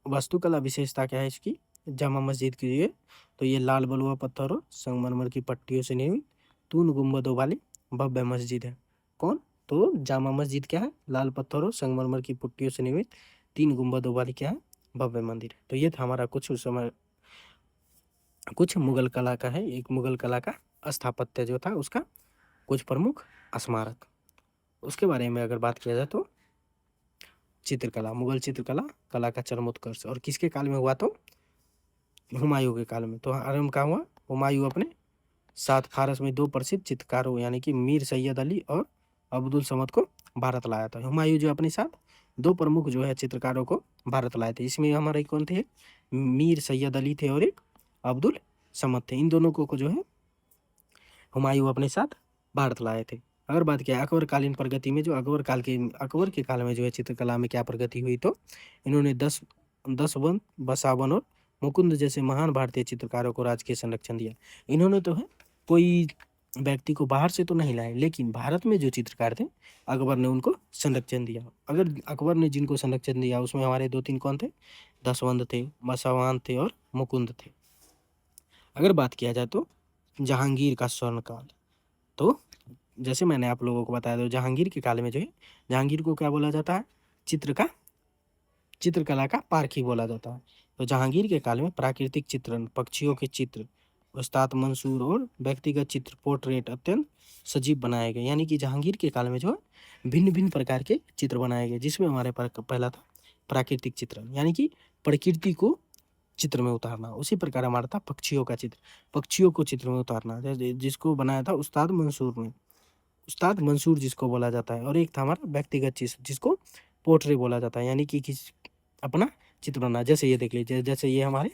वास्तुकला विशेषता क्या है इसकी, जामा मस्जिद की ये, तो ये लाल बलुआ पत्थर और संगमरमर की पट्टियों से निर्मित तीन गुंबदों वाली भव्य मस्जिद है। कौन, तो जामा मस्जिद क्या है, लाल पत्थर और संगमरमर की पट्टियों से निर्मित तीन गुंबदों वाली क्या है, भव्य मंदिर है। तो ये था हमारा कुछ उस समय कुछ मुगल कला का है, एक मुगल कला का स्थापत्य जो था उसका कुछ प्रमुख स्मारक। उसके बारे में अगर बात किया जाए तो चित्रकला, मुगल चित्रकला कला का चरमोत्कर्ष और किसके काल में हुआ, तो हुमायूं के काल में। तो आरंभ कहाँ हुआ, हुमायूं अपने साथ फारस में दो प्रसिद्ध चित्रकारों, यानी कि मीर सैयद अली और अब्दुल समद को भारत लाया था। हुमायूं जो अपने साथ 2 प्रमुख जो है चित्रकारों को भारत लाए थे। इसमें हमारे कौन थे? मीर सैयद अली थे और एक अब्दुल समद थे। इन दोनों को जो है हुमायूं अपने साथ भारत लाए थे। अगर बात किया अकबर-कालीन प्रगति में, जो अकबर के काल में जो है चित्रकला में क्या प्रगति हुई, तो इन्होंने दसवंत, बसावन और मुकुंद जैसे महान भारतीय चित्रकारों को राजकीय संरक्षण दिया। इन्होंने तो है कोई व्यक्ति को बाहर से तो नहीं लाए, लेकिन भारत में जो चित्रकार थे अकबर ने उनको संरक्षण दिया। अगर अकबर ने जिनको संरक्षण दिया उसमें हमारे 2-3 कौन थे? दसवंत थे, बसावन थे और मुकुंद थे। अगर बात किया जाए तो जहांगीर का स्वर्णकाल, तो जैसे मैंने आप लोगों को बताया, तो जहांगीर के काल में जो है, जहांगीर को क्या बोला जाता है? चित्रकला का पारखी बोला जाता है। तो जहांगीर के काल में प्राकृतिक चित्रण, पक्षियों के चित्र, उस्ताद मंसूर और व्यक्तिगत चित्र, पोर्ट्रेट अत्यंत सजीव बनाए गए। यानी कि जहांगीर के काल में जो है भिन्न भिन्न प्रकार के चित्र बनाए गए, जिसमें हमारे पहला था प्राकृतिक चित्रण, यानी कि प्रकृति को चित्र में उतारना। उसी प्रकार हमारा था पक्षियों का चित्र, पक्षियों को चित्र में उतारना, जिसको बनाया था उस्ताद मंसूर ने, उस्ताद मंसूर जिसको बोला जाता है। और एक था हमारा व्यक्तिगत चित्र, जिसको पोर्ट्रेट बोला जाता है, यानी कि अपना चित्र बनाना। जैसे ये देख लीजिए, जैसे ये हमारे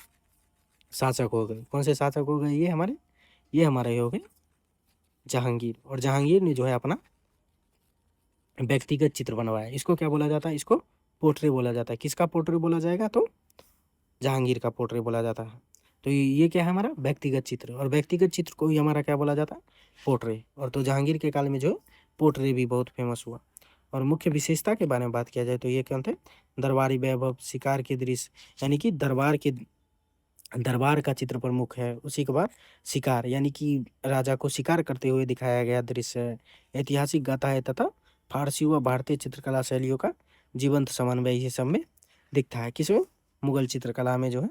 शासक हो गए। कौन से शासक हो गए? ये हमारे हो गए जहांगीर। और जहांगीर ने जो है अपना व्यक्तिगत चित्र बनवाया। इसको क्या बोला जाता है? इसको पोर्ट्रेट बोला जाता है। किसका पोर्ट्रेट बोला जाएगा? तो जहांगीर का पोर्ट्रेट बोला जाता है। तो ये क्या है? हमारा व्यक्तिगत चित्र। और व्यक्तिगत चित्र को ही हमारा क्या बोला जाता है? पोर्ट्रेट। और तो जहांगीर के काल में जो पोर्ट्रेट भी बहुत फेमस हुआ। और मुख्य विशेषता के बारे में बात किया जाए तो ये कौन थे? दरबारी वैभव, शिकार के दृश्य, यानी कि दरबार का चित्र प्रमुख है। उसी के बाद शिकार, यानी कि राजा को शिकार करते हुए दिखाया गया दृश्य है। ऐतिहासिक गाथाएं तथा फारसी व भारतीय चित्रकला शैलियों का जीवंत समन्वय ये सब में दिखता है। किसमें? मुगल चित्रकला में जो है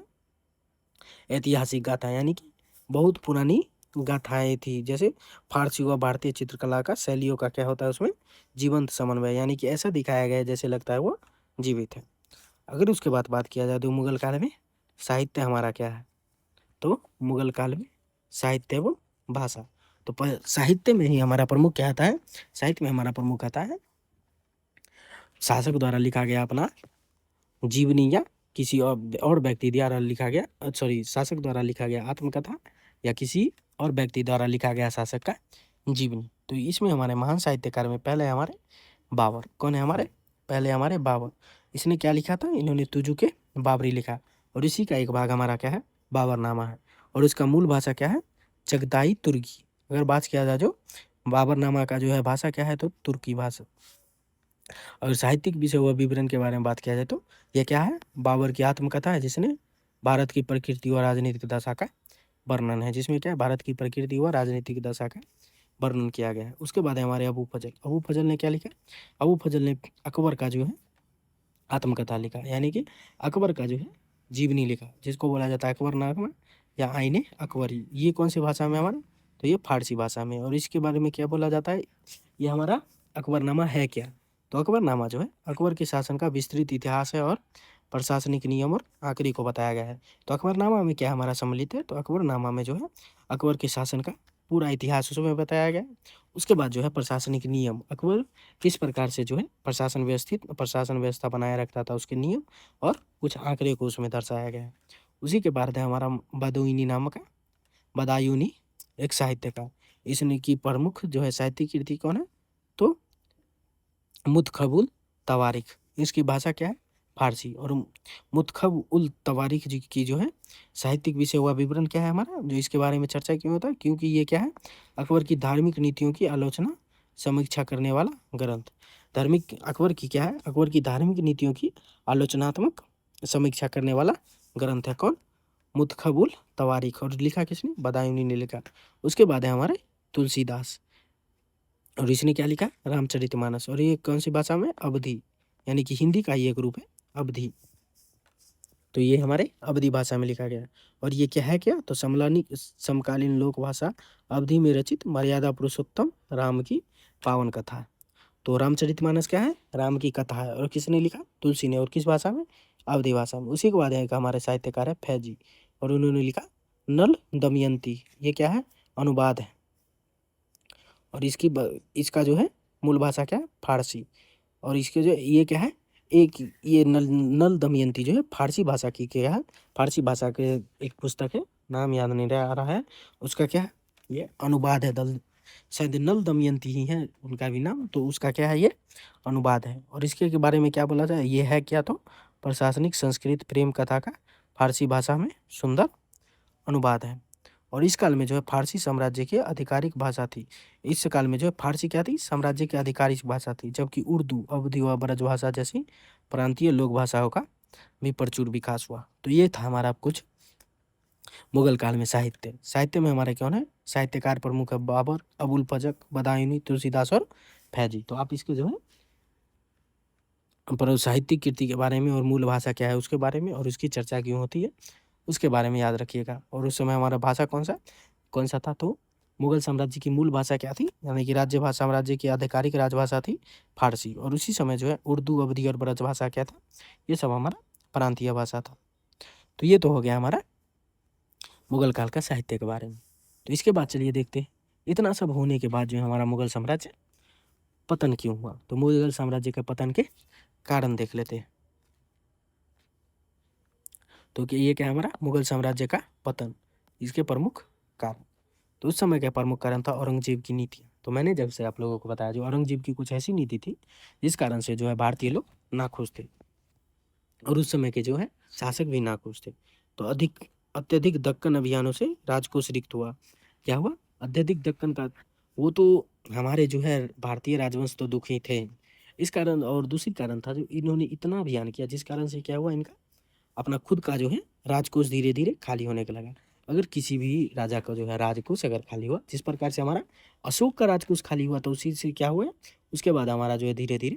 ऐतिहासिक गाथा, यानी कि बहुत पुरानी गाथाएं थी। जैसे फारसी व भारतीय चित्रकला का शैलियों का क्या होता है? उसमें जीवंत समन्वय, यानी कि ऐसा दिखाया गया है जैसे लगता है वो जीवित है। अगर उसके बाद बात किया जाए तो मुगल काल में साहित्य हमारा क्या है? तो मुगल काल में साहित्य व भाषा, तो साहित्य में ही हमारा प्रमुख क्या आता है? साहित्य में हमारा प्रमुख आता है शासक द्वारा लिखा गया अपना जीवनी, या किसी और व्यक्ति द्वारा लिखा गया, सॉरी, शासक द्वारा लिखा गया आत्मकथा, या किसी और व्यक्ति द्वारा लिखा गया शासक का जीवनी। तो इसमें हमारे महान साहित्यकार में पहले हमारे बाबर। कौन है हमारे? पहले हमारे बाबर। इसने क्या लिखा था? इन्होंने तुजु के बाबरी लिखा। और इसी का एक भाग हमारा क्या है? बाबरनामा है। और इसका मूल भाषा क्या है? चगताई तुर्की। अगर बात किया जाए जो बाबरनामा का जो है भाषा क्या है? तो तुर्की भाषा। अगर साहित्यिक विषय व विवरण के बारे में बात किया जाए तो यह क्या है? बाबर की आत्मकथा है, जिसने भारत की प्रकृति और राजनीतिक दशा का वर्णन है। जिसमें क्या है? भारत की प्रकृति व राजनीतिक दशा का वर्णन किया गया है। उसके बाद है हमारे अबू फजल। अबू फजल ने क्या लिखा? अबू फजल ने अकबर का जो है आत्मकथा लिखा, यानी कि अकबर का जो है जीवनी लिखा, जिसको बोला जाता है अकबरनामा या आईने अकबरी। ये कौन सी भाषा में हमारा? तो ये फारसी भाषा में। और इसके बारे में क्या बोला जाता है? ये हमारा अकबरनामा है क्या? तो अकबरनामा जो है अकबर के शासन का विस्तृत इतिहास है और प्रशासनिक नियम और आखिरी को बताया गया है। तो अकबरनामा में क्या हमारा सम्मिलित है? तो अकबरनामा में जो है अकबर के शासन का पूरा इतिहास उसमें बताया गया है। उसके बाद जो है प्रशासनिक नियम, अकबर किस प्रकार से जो है प्रशासन व्यवस्था बनाए रखता था, उसके नियम और कुछ आंकड़े को उसमें दर्शाया गया है। उसी के बाद है हमारा बदायूनी, एक साहित्यकार। इसने की प्रमुख जो है साहित्यिक कृति कौन है? तो मुतखबुल तवारिख। इसकी भाषा क्या है? फारसी। और मुतखब उल तवारिख जी की जो है साहित्यिक विषय हुआ विवरण क्या है हमारा? जो इसके बारे में चर्चा क्यों होता है? क्योंकि ये क्या है? अकबर की धार्मिक नीतियों की आलोचना समीक्षा करने वाला ग्रंथ। अकबर की क्या है? अकबर की धार्मिक नीतियों की आलोचनात्मक समीक्षा करने वाला ग्रंथ है। कौन? मुतखबुल तवारिख। और लिखा किसने? बदायूनी ने लिखा। उसके बाद है हमारे तुलसीदास। और इसने क्या लिखा? रामचरितमानस। और ये कौन सी भाषा में? अवधी, यानी कि हिंदी का ही एक रूप है अवधी। तो ये हमारे अवधी भाषा में लिखा गया है। और ये क्या है? क्या तो समकालीन लोक भाषा अवधी में रचित मर्यादा पुरुषोत्तम राम की पावन कथा। तो रामचरितमानस क्या है? राम की कथा है। और किसने लिखा? तुलसी ने। और किस भाषा में? अवधी भाषा में। उसी के बाद है हमारे साहित्यकार है फैजी, और उन्होंने लिखा नल दमयंती। ये क्या है? अनुवाद है। और इसका जो है मूल भाषा क्या है? फारसी। और इसके जो ये क्या है, एक ये नल दमयंती जो है फारसी भाषा की क्या है, फारसी भाषा के एक पुस्तक है, नाम याद नहीं आ रहा है उसका, क्या है ये अनुवाद है, दल शायद नल दमयंती ही है उनका भी नाम, तो उसका क्या है ये अनुवाद है। और इसके के बारे में क्या बोला जाए, ये है क्या, तो प्रशासनिक संस्कृत प्रेम कथा का फारसी भाषा में सुंदर अनुवाद है। और इस काल में जो है फारसी साम्राज्य की आधिकारिक भाषा थी। इस काल में जो है फारसी क्या थी, साम्राज्य की आधिकारिक भाषा थी, जबकि उर्दू, अवधी व ब्रज भाषा जैसी प्रांतीय लोक भाषाओं का भी प्रचुर विकास हुआ। तो ये था हमारा कुछ मुगल काल में साहित्य। साहित्य में हमारे कौन है, साहित्यकार प्रमुख है बाबर, अबुल फजक, बदायूनी, तुलसीदास और फैजी। तो आप इसके जो है पर साहित्यिक कृति के बारे में और मूल भाषा क्या है उसके बारे में और उसकी चर्चा क्यों होती है उसके बारे में याद रखिएगा। और उस समय हमारा भाषा कौन सा था, तो मुगल साम्राज्य की मूल भाषा क्या थी, यानी कि राज्य भाषा साम्राज्य की आधिकारिक राजभाषा थी फारसी। और उसी समय जो है उर्दू, अवधी और ब्रज भाषा क्या था, ये सब हमारा प्रांतीय भाषा था। तो ये तो हो गया हमारा मुगल काल का साहित्य के बारे में। तो इसके बाद चलिए देखते हैं, इतना सब होने के बाद जो है हमारा मुगल साम्राज्य पतन क्यों हुआ। तो मुगल साम्राज्य के पतन के कारण देख लेते हैं। तो कि ये क्या हमारा मुगल साम्राज्य का पतन, इसके प्रमुख कारण। तो उस समय का प्रमुख कारण था औरंगजेब की नीति। तो मैंने जब से आप लोगों को बताया, जो औरंगजेब की कुछ ऐसी नीति थी जिस कारण से जो है भारतीय लोग नाखुश थे और उस समय के जो है शासक भी नाखुश थे। तो अत्यधिक दक्कन अभियानों से राजकोष रिक्त हुआ। क्या हुआ, अत्यधिक दक्कन का, वो तो हमारे जो है भारतीय राजवंश तो दुखी थे इस कारण, और दूसरी कारण था जो इन्होंने इतना अभियान किया जिस कारण से क्या हुआ, इनका अपना खुद का जो है राजकोष धीरे धीरे खाली होने का लगा। अगर किसी भी राजा का जो है राजकोष अगर खाली हुआ, जिस प्रकार से हमारा अशोक का राजकोष खाली हुआ, तो उसी से क्या हुआ, उसके बाद हमारा जो है धीरे धीरे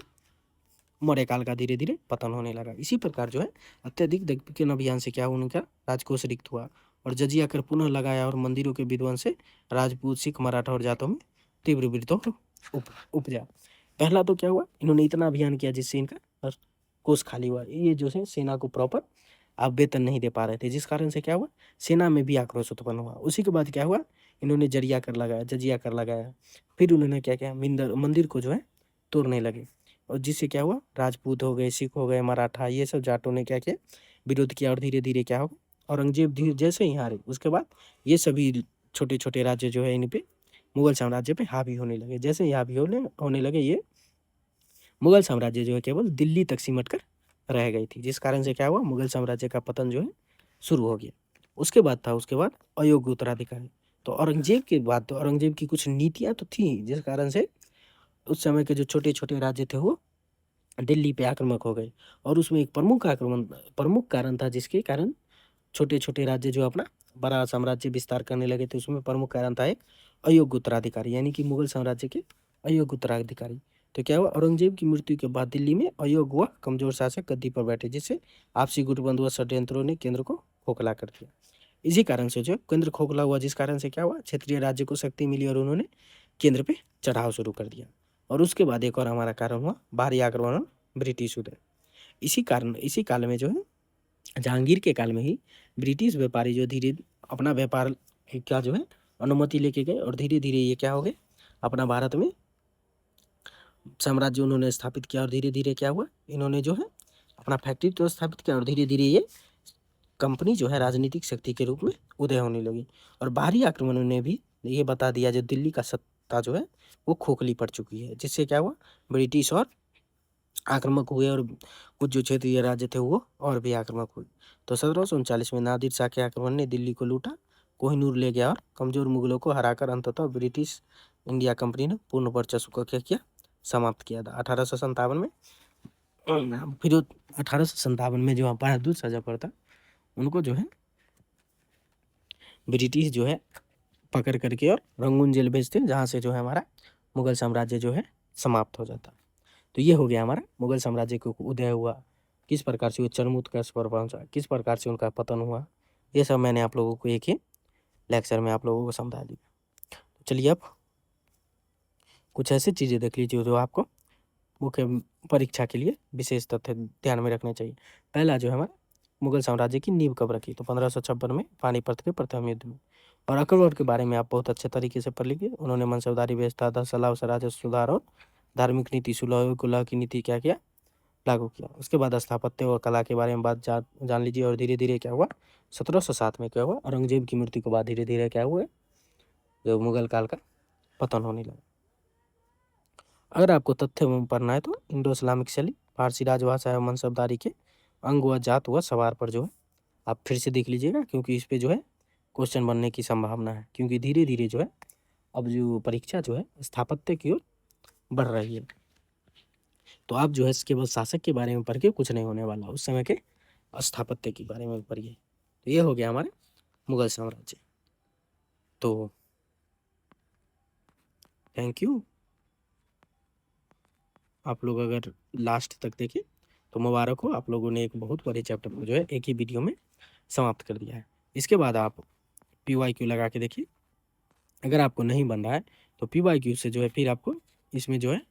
मौर्य काल का धीरे धीरे पतन होने लगा। इसी प्रकार जो है अत्यधिक दक्कन अभियान से क्या हुआ, उनका राजकोष रिक्त हुआ और जजिया कर पुनः लगाया और मंदिरों के विध्वंस से राजपूत, सिख, मराठा और जातों में तीव्र विद्रोह उपजा। पहला तो क्या हुआ, इन्होंने इतना अभियान किया जिससे इनका कोष खाली हुआ। ये जो है सेना को प्रॉपर आप वेतन नहीं दे पा रहे थे, जिस कारण से क्या हुआ, सेना में भी आक्रोश उत्पन्न हुआ। उसी के बाद क्या हुआ, इन्होंने जजिया कर लगाया। फिर उन्होंने क्या किया, मंदिर को जो है तोड़ने लगे और जिससे क्या हुआ, राजपूत हो गए, सिख हो गए, मराठा, ये सब जाटों ने क्या किया, विरोध किया और धीरे धीरे क्या होगा, औरंगजेब जैसे ही हारे उसके बाद ये सभी छोटे छोटे राज्य जो है इन पे मुगल साम्राज्य पे हावी होने लगे। जैसे ही हावी होने लगे, ये मुगल साम्राज्य जो है केवल दिल्ली तक सिमट कर रह गई थी, जिस कारण से क्या हुआ, मुगल साम्राज्य का पतन जो है शुरू हो गया। उसके बाद अयोग्य उत्तराधिकारी। तो औरंगजेब के बाद तो औरंगजेब की कुछ नीतियां तो थी जिस कारण से उस समय के जो छोटे छोटे राज्य थे वो दिल्ली पे आक्रामक हो गए। और उसमें एक प्रमुख कारण था जिसके कारण छोटे छोटे राज्य जो अपना बड़ा साम्राज्य विस्तार करने लगे थे, उसमें प्रमुख कारण था एक अयोग्य उत्तराधिकारी, यानी कि मुगल साम्राज्य के अयोग्य उत्तराधिकारी। तो क्या हुआ, औरंगजेब की मृत्यु के बाद दिल्ली में अयोग्य व कमजोर शासक गद्दी पर बैठे, जिससे आपसी गुटबंद व षड्यंत्रों ने केंद्र को खोखला कर दिया। इसी कारण से जो केंद्र खोखला हुआ, जिस कारण से क्या हुआ, क्षेत्रीय राज्य को शक्ति मिली और उन्होंने केंद्र पे चढ़ाव शुरू कर दिया। और उसके बाद एक और हमारा कारण हुआ बाहरी आक्रमण और ब्रिटिश उदय। इसी काल में जो है जहांगीर के काल में ही ब्रिटिश व्यापारी जो धीरे अपना व्यापार क्या जो है अनुमति लेके गए और धीरे धीरे ये क्या हो गए, अपना भारत में साम्राज्य उन्होंने स्थापित किया और धीरे धीरे क्या हुआ, इन्होंने जो है अपना फैक्ट्री तो स्थापित किया और धीरे धीरे ये कंपनी जो है राजनीतिक शक्ति के रूप में उदय होने लगी। और बाहरी आक्रमणों ने भी ये बता दिया जो दिल्ली का सत्ता जो है वो खोखली पड़ चुकी है, जिससे क्या हुआ, ब्रिटिश और आक्रामक हुए और कुछ जो क्षेत्रीय राज्य थे वो और भी आक्रामक हुए। तो 1739 में नादिर शाह के आक्रमण ने दिल्ली को लूटा, कोहिनूर ले गया और कमजोर मुगलों को हराकर अंततः ब्रिटिश इंडिया कंपनी ने पूर्ण वर्चस्व को क्या किया, समाप्त किया था 1857 में। फिर 1857 में जो बहादुर शाह जफर था उनको जो है ब्रिटिश जो है पकड़ करके और रंगून जेल भेजते, जहाँ से जो है हमारा मुगल साम्राज्य जो है समाप्त हो जाता। तो ये हो गया हमारा मुगल साम्राज्य को उदय हुआ, किस प्रकार से वो चरमोत्कर्ष पर पहुंचा, किस प्रकार से उनका पतन हुआ, ये सब मैंने आप लोगों को एक ही लेक्चर में आप लोगों को समझा दिया। तो चलिए अब कुछ ऐसी चीज़ें देख लीजिए जो आपको मुख्य परीक्षा के लिए विशेष तथ्य ध्यान में रखने चाहिए। पहला जो है हमारा मुगल साम्राज्य की नींव कब रखी, तो 1556 में पानीपत के प्रथम युद्ध में। और अकबर के बारे में आप बहुत अच्छे तरीके से पढ़ लीजिए, उन्होंने मनसबदारी व्यवस्था, धन सलाह, राजस्व सुधार और धार्मिक नीति सुलह कुलह की नीति क्या किया, लागू किया। उसके बाद स्थापत्य और कला के बारे में बात जान लीजिए। और धीरे धीरे क्या हुआ, 1707 में क्या हुआ, औरंगजेब की मृत्यु के बाद धीरे धीरे क्या हुआ, जो मुगल काल का पतन होने लगा। अगर आपको तथ्य पढ़ना है तो इंडो इस्लामिक शैली, फारसी राजभाषा एवं मनसबदारी के अंग व जात व सवार पर जो है आप फिर से देख लीजिएगा, क्योंकि इस पे जो है क्वेश्चन बनने की संभावना है। क्योंकि धीरे धीरे जो है अब जो परीक्षा जो है स्थापत्य की ओर बढ़ रही है। तो आप जो है केवल शासक के बारे में पढ़ के कुछ नहीं होने वाला, उस समय के स्थापत्य के बारे में पढ़िए। तो ये हो गया हमारे मुगल साम्राज्य। तो थैंक यू। आप लोग अगर लास्ट तक देखें तो मुबारक हो, आप लोगों ने एक बहुत बड़े चैप्टर को जो है एक ही वीडियो में समाप्त कर दिया है। इसके बाद आप PYQ लगा के देखिए। अगर आपको नहीं बन रहा है तो PYQ से जो है फिर आपको इसमें जो है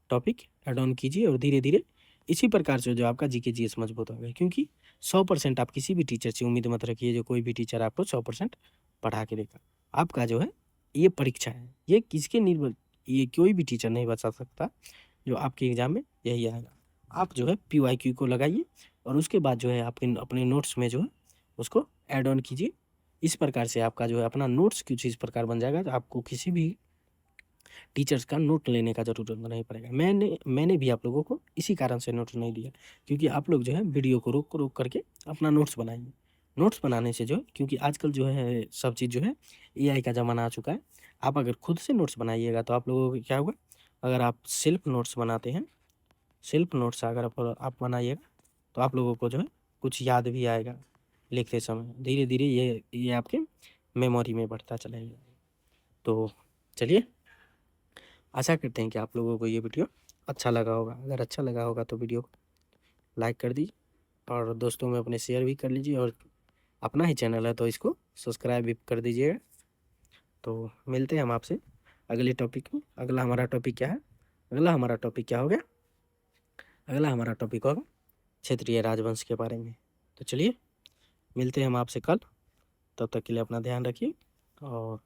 टॉपिक ऐड ऑन कीजिए, और धीरे धीरे इसी प्रकार से जो आपका GK GS मजबूत होगा। क्योंकि 100% आप किसी भी टीचर से उम्मीद मत रखिए, जो कोई भी टीचर आपको 100% पढ़ा के देगा। आपका जो है ये परीक्षा है, ये किसके निर्भर, ये कोई भी टीचर नहीं बता सकता। जो आपके एग्जाम में यही आएगा। आप जो है PYQ को लगाइए, और उसके बाद जो है आपके अपने नोट्स में जो है उसको ऐड ऑन कीजिए। इस प्रकार से आपका जो है अपना नोट्स कुछ इस प्रकार बन जाएगा, तो आपको किसी भी टीचर्स का नोट लेने का ज़रूरत नहीं पड़ेगा। मैंने भी आप लोगों को इसी कारण से नोट्स नहीं दिया, क्योंकि आप लोग जो है वीडियो को रोक करके अपना नोट्स बनाइए। नोट्स बनाने से जो है, क्योंकि आजकल जो है सब चीज़ जो है AI का ज़माना आ चुका है। आप अगर खुद से नोट्स बनाइएगा तो आप लोगों को क्या होगा, अगर आप सेल्फ नोट्स बनाते हैं, सेल्फ नोट्स अगर आप बनाइएगा तो आप लोगों को जो है कुछ याद भी आएगा लिखते समय। धीरे धीरे ये आपके मेमोरी में बढ़ता चलेगा। तो चलिए, आशा करते हैं कि आप लोगों को ये वीडियो अच्छा लगा होगा। अगर अच्छा लगा होगा तो वीडियो को लाइक कर दीजिए, और दोस्तों में अपने शेयर भी कर लीजिए, और अपना ही चैनल है तो इसको सब्सक्राइब भी कर दीजिएगा। तो मिलते हैं हम आपसे अगले टॉपिक में। अगला हमारा टॉपिक क्या है, अगला हमारा टॉपिक क्या हो गया, अगला हमारा टॉपिक होगा क्षेत्रीय राजवंश के बारे में। तो चलिए, मिलते हैं हम आपसे कल। तब तक के लिए अपना ध्यान रखिए, और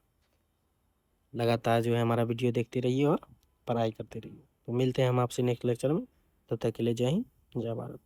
लगातार जो है हमारा वीडियो देखते रहिए और पढ़ाई करते रहिए। तो मिलते हैं हम आपसे नेक्स्ट लेक्चर में। तब तक के लिए जय हिंद, जय भारत।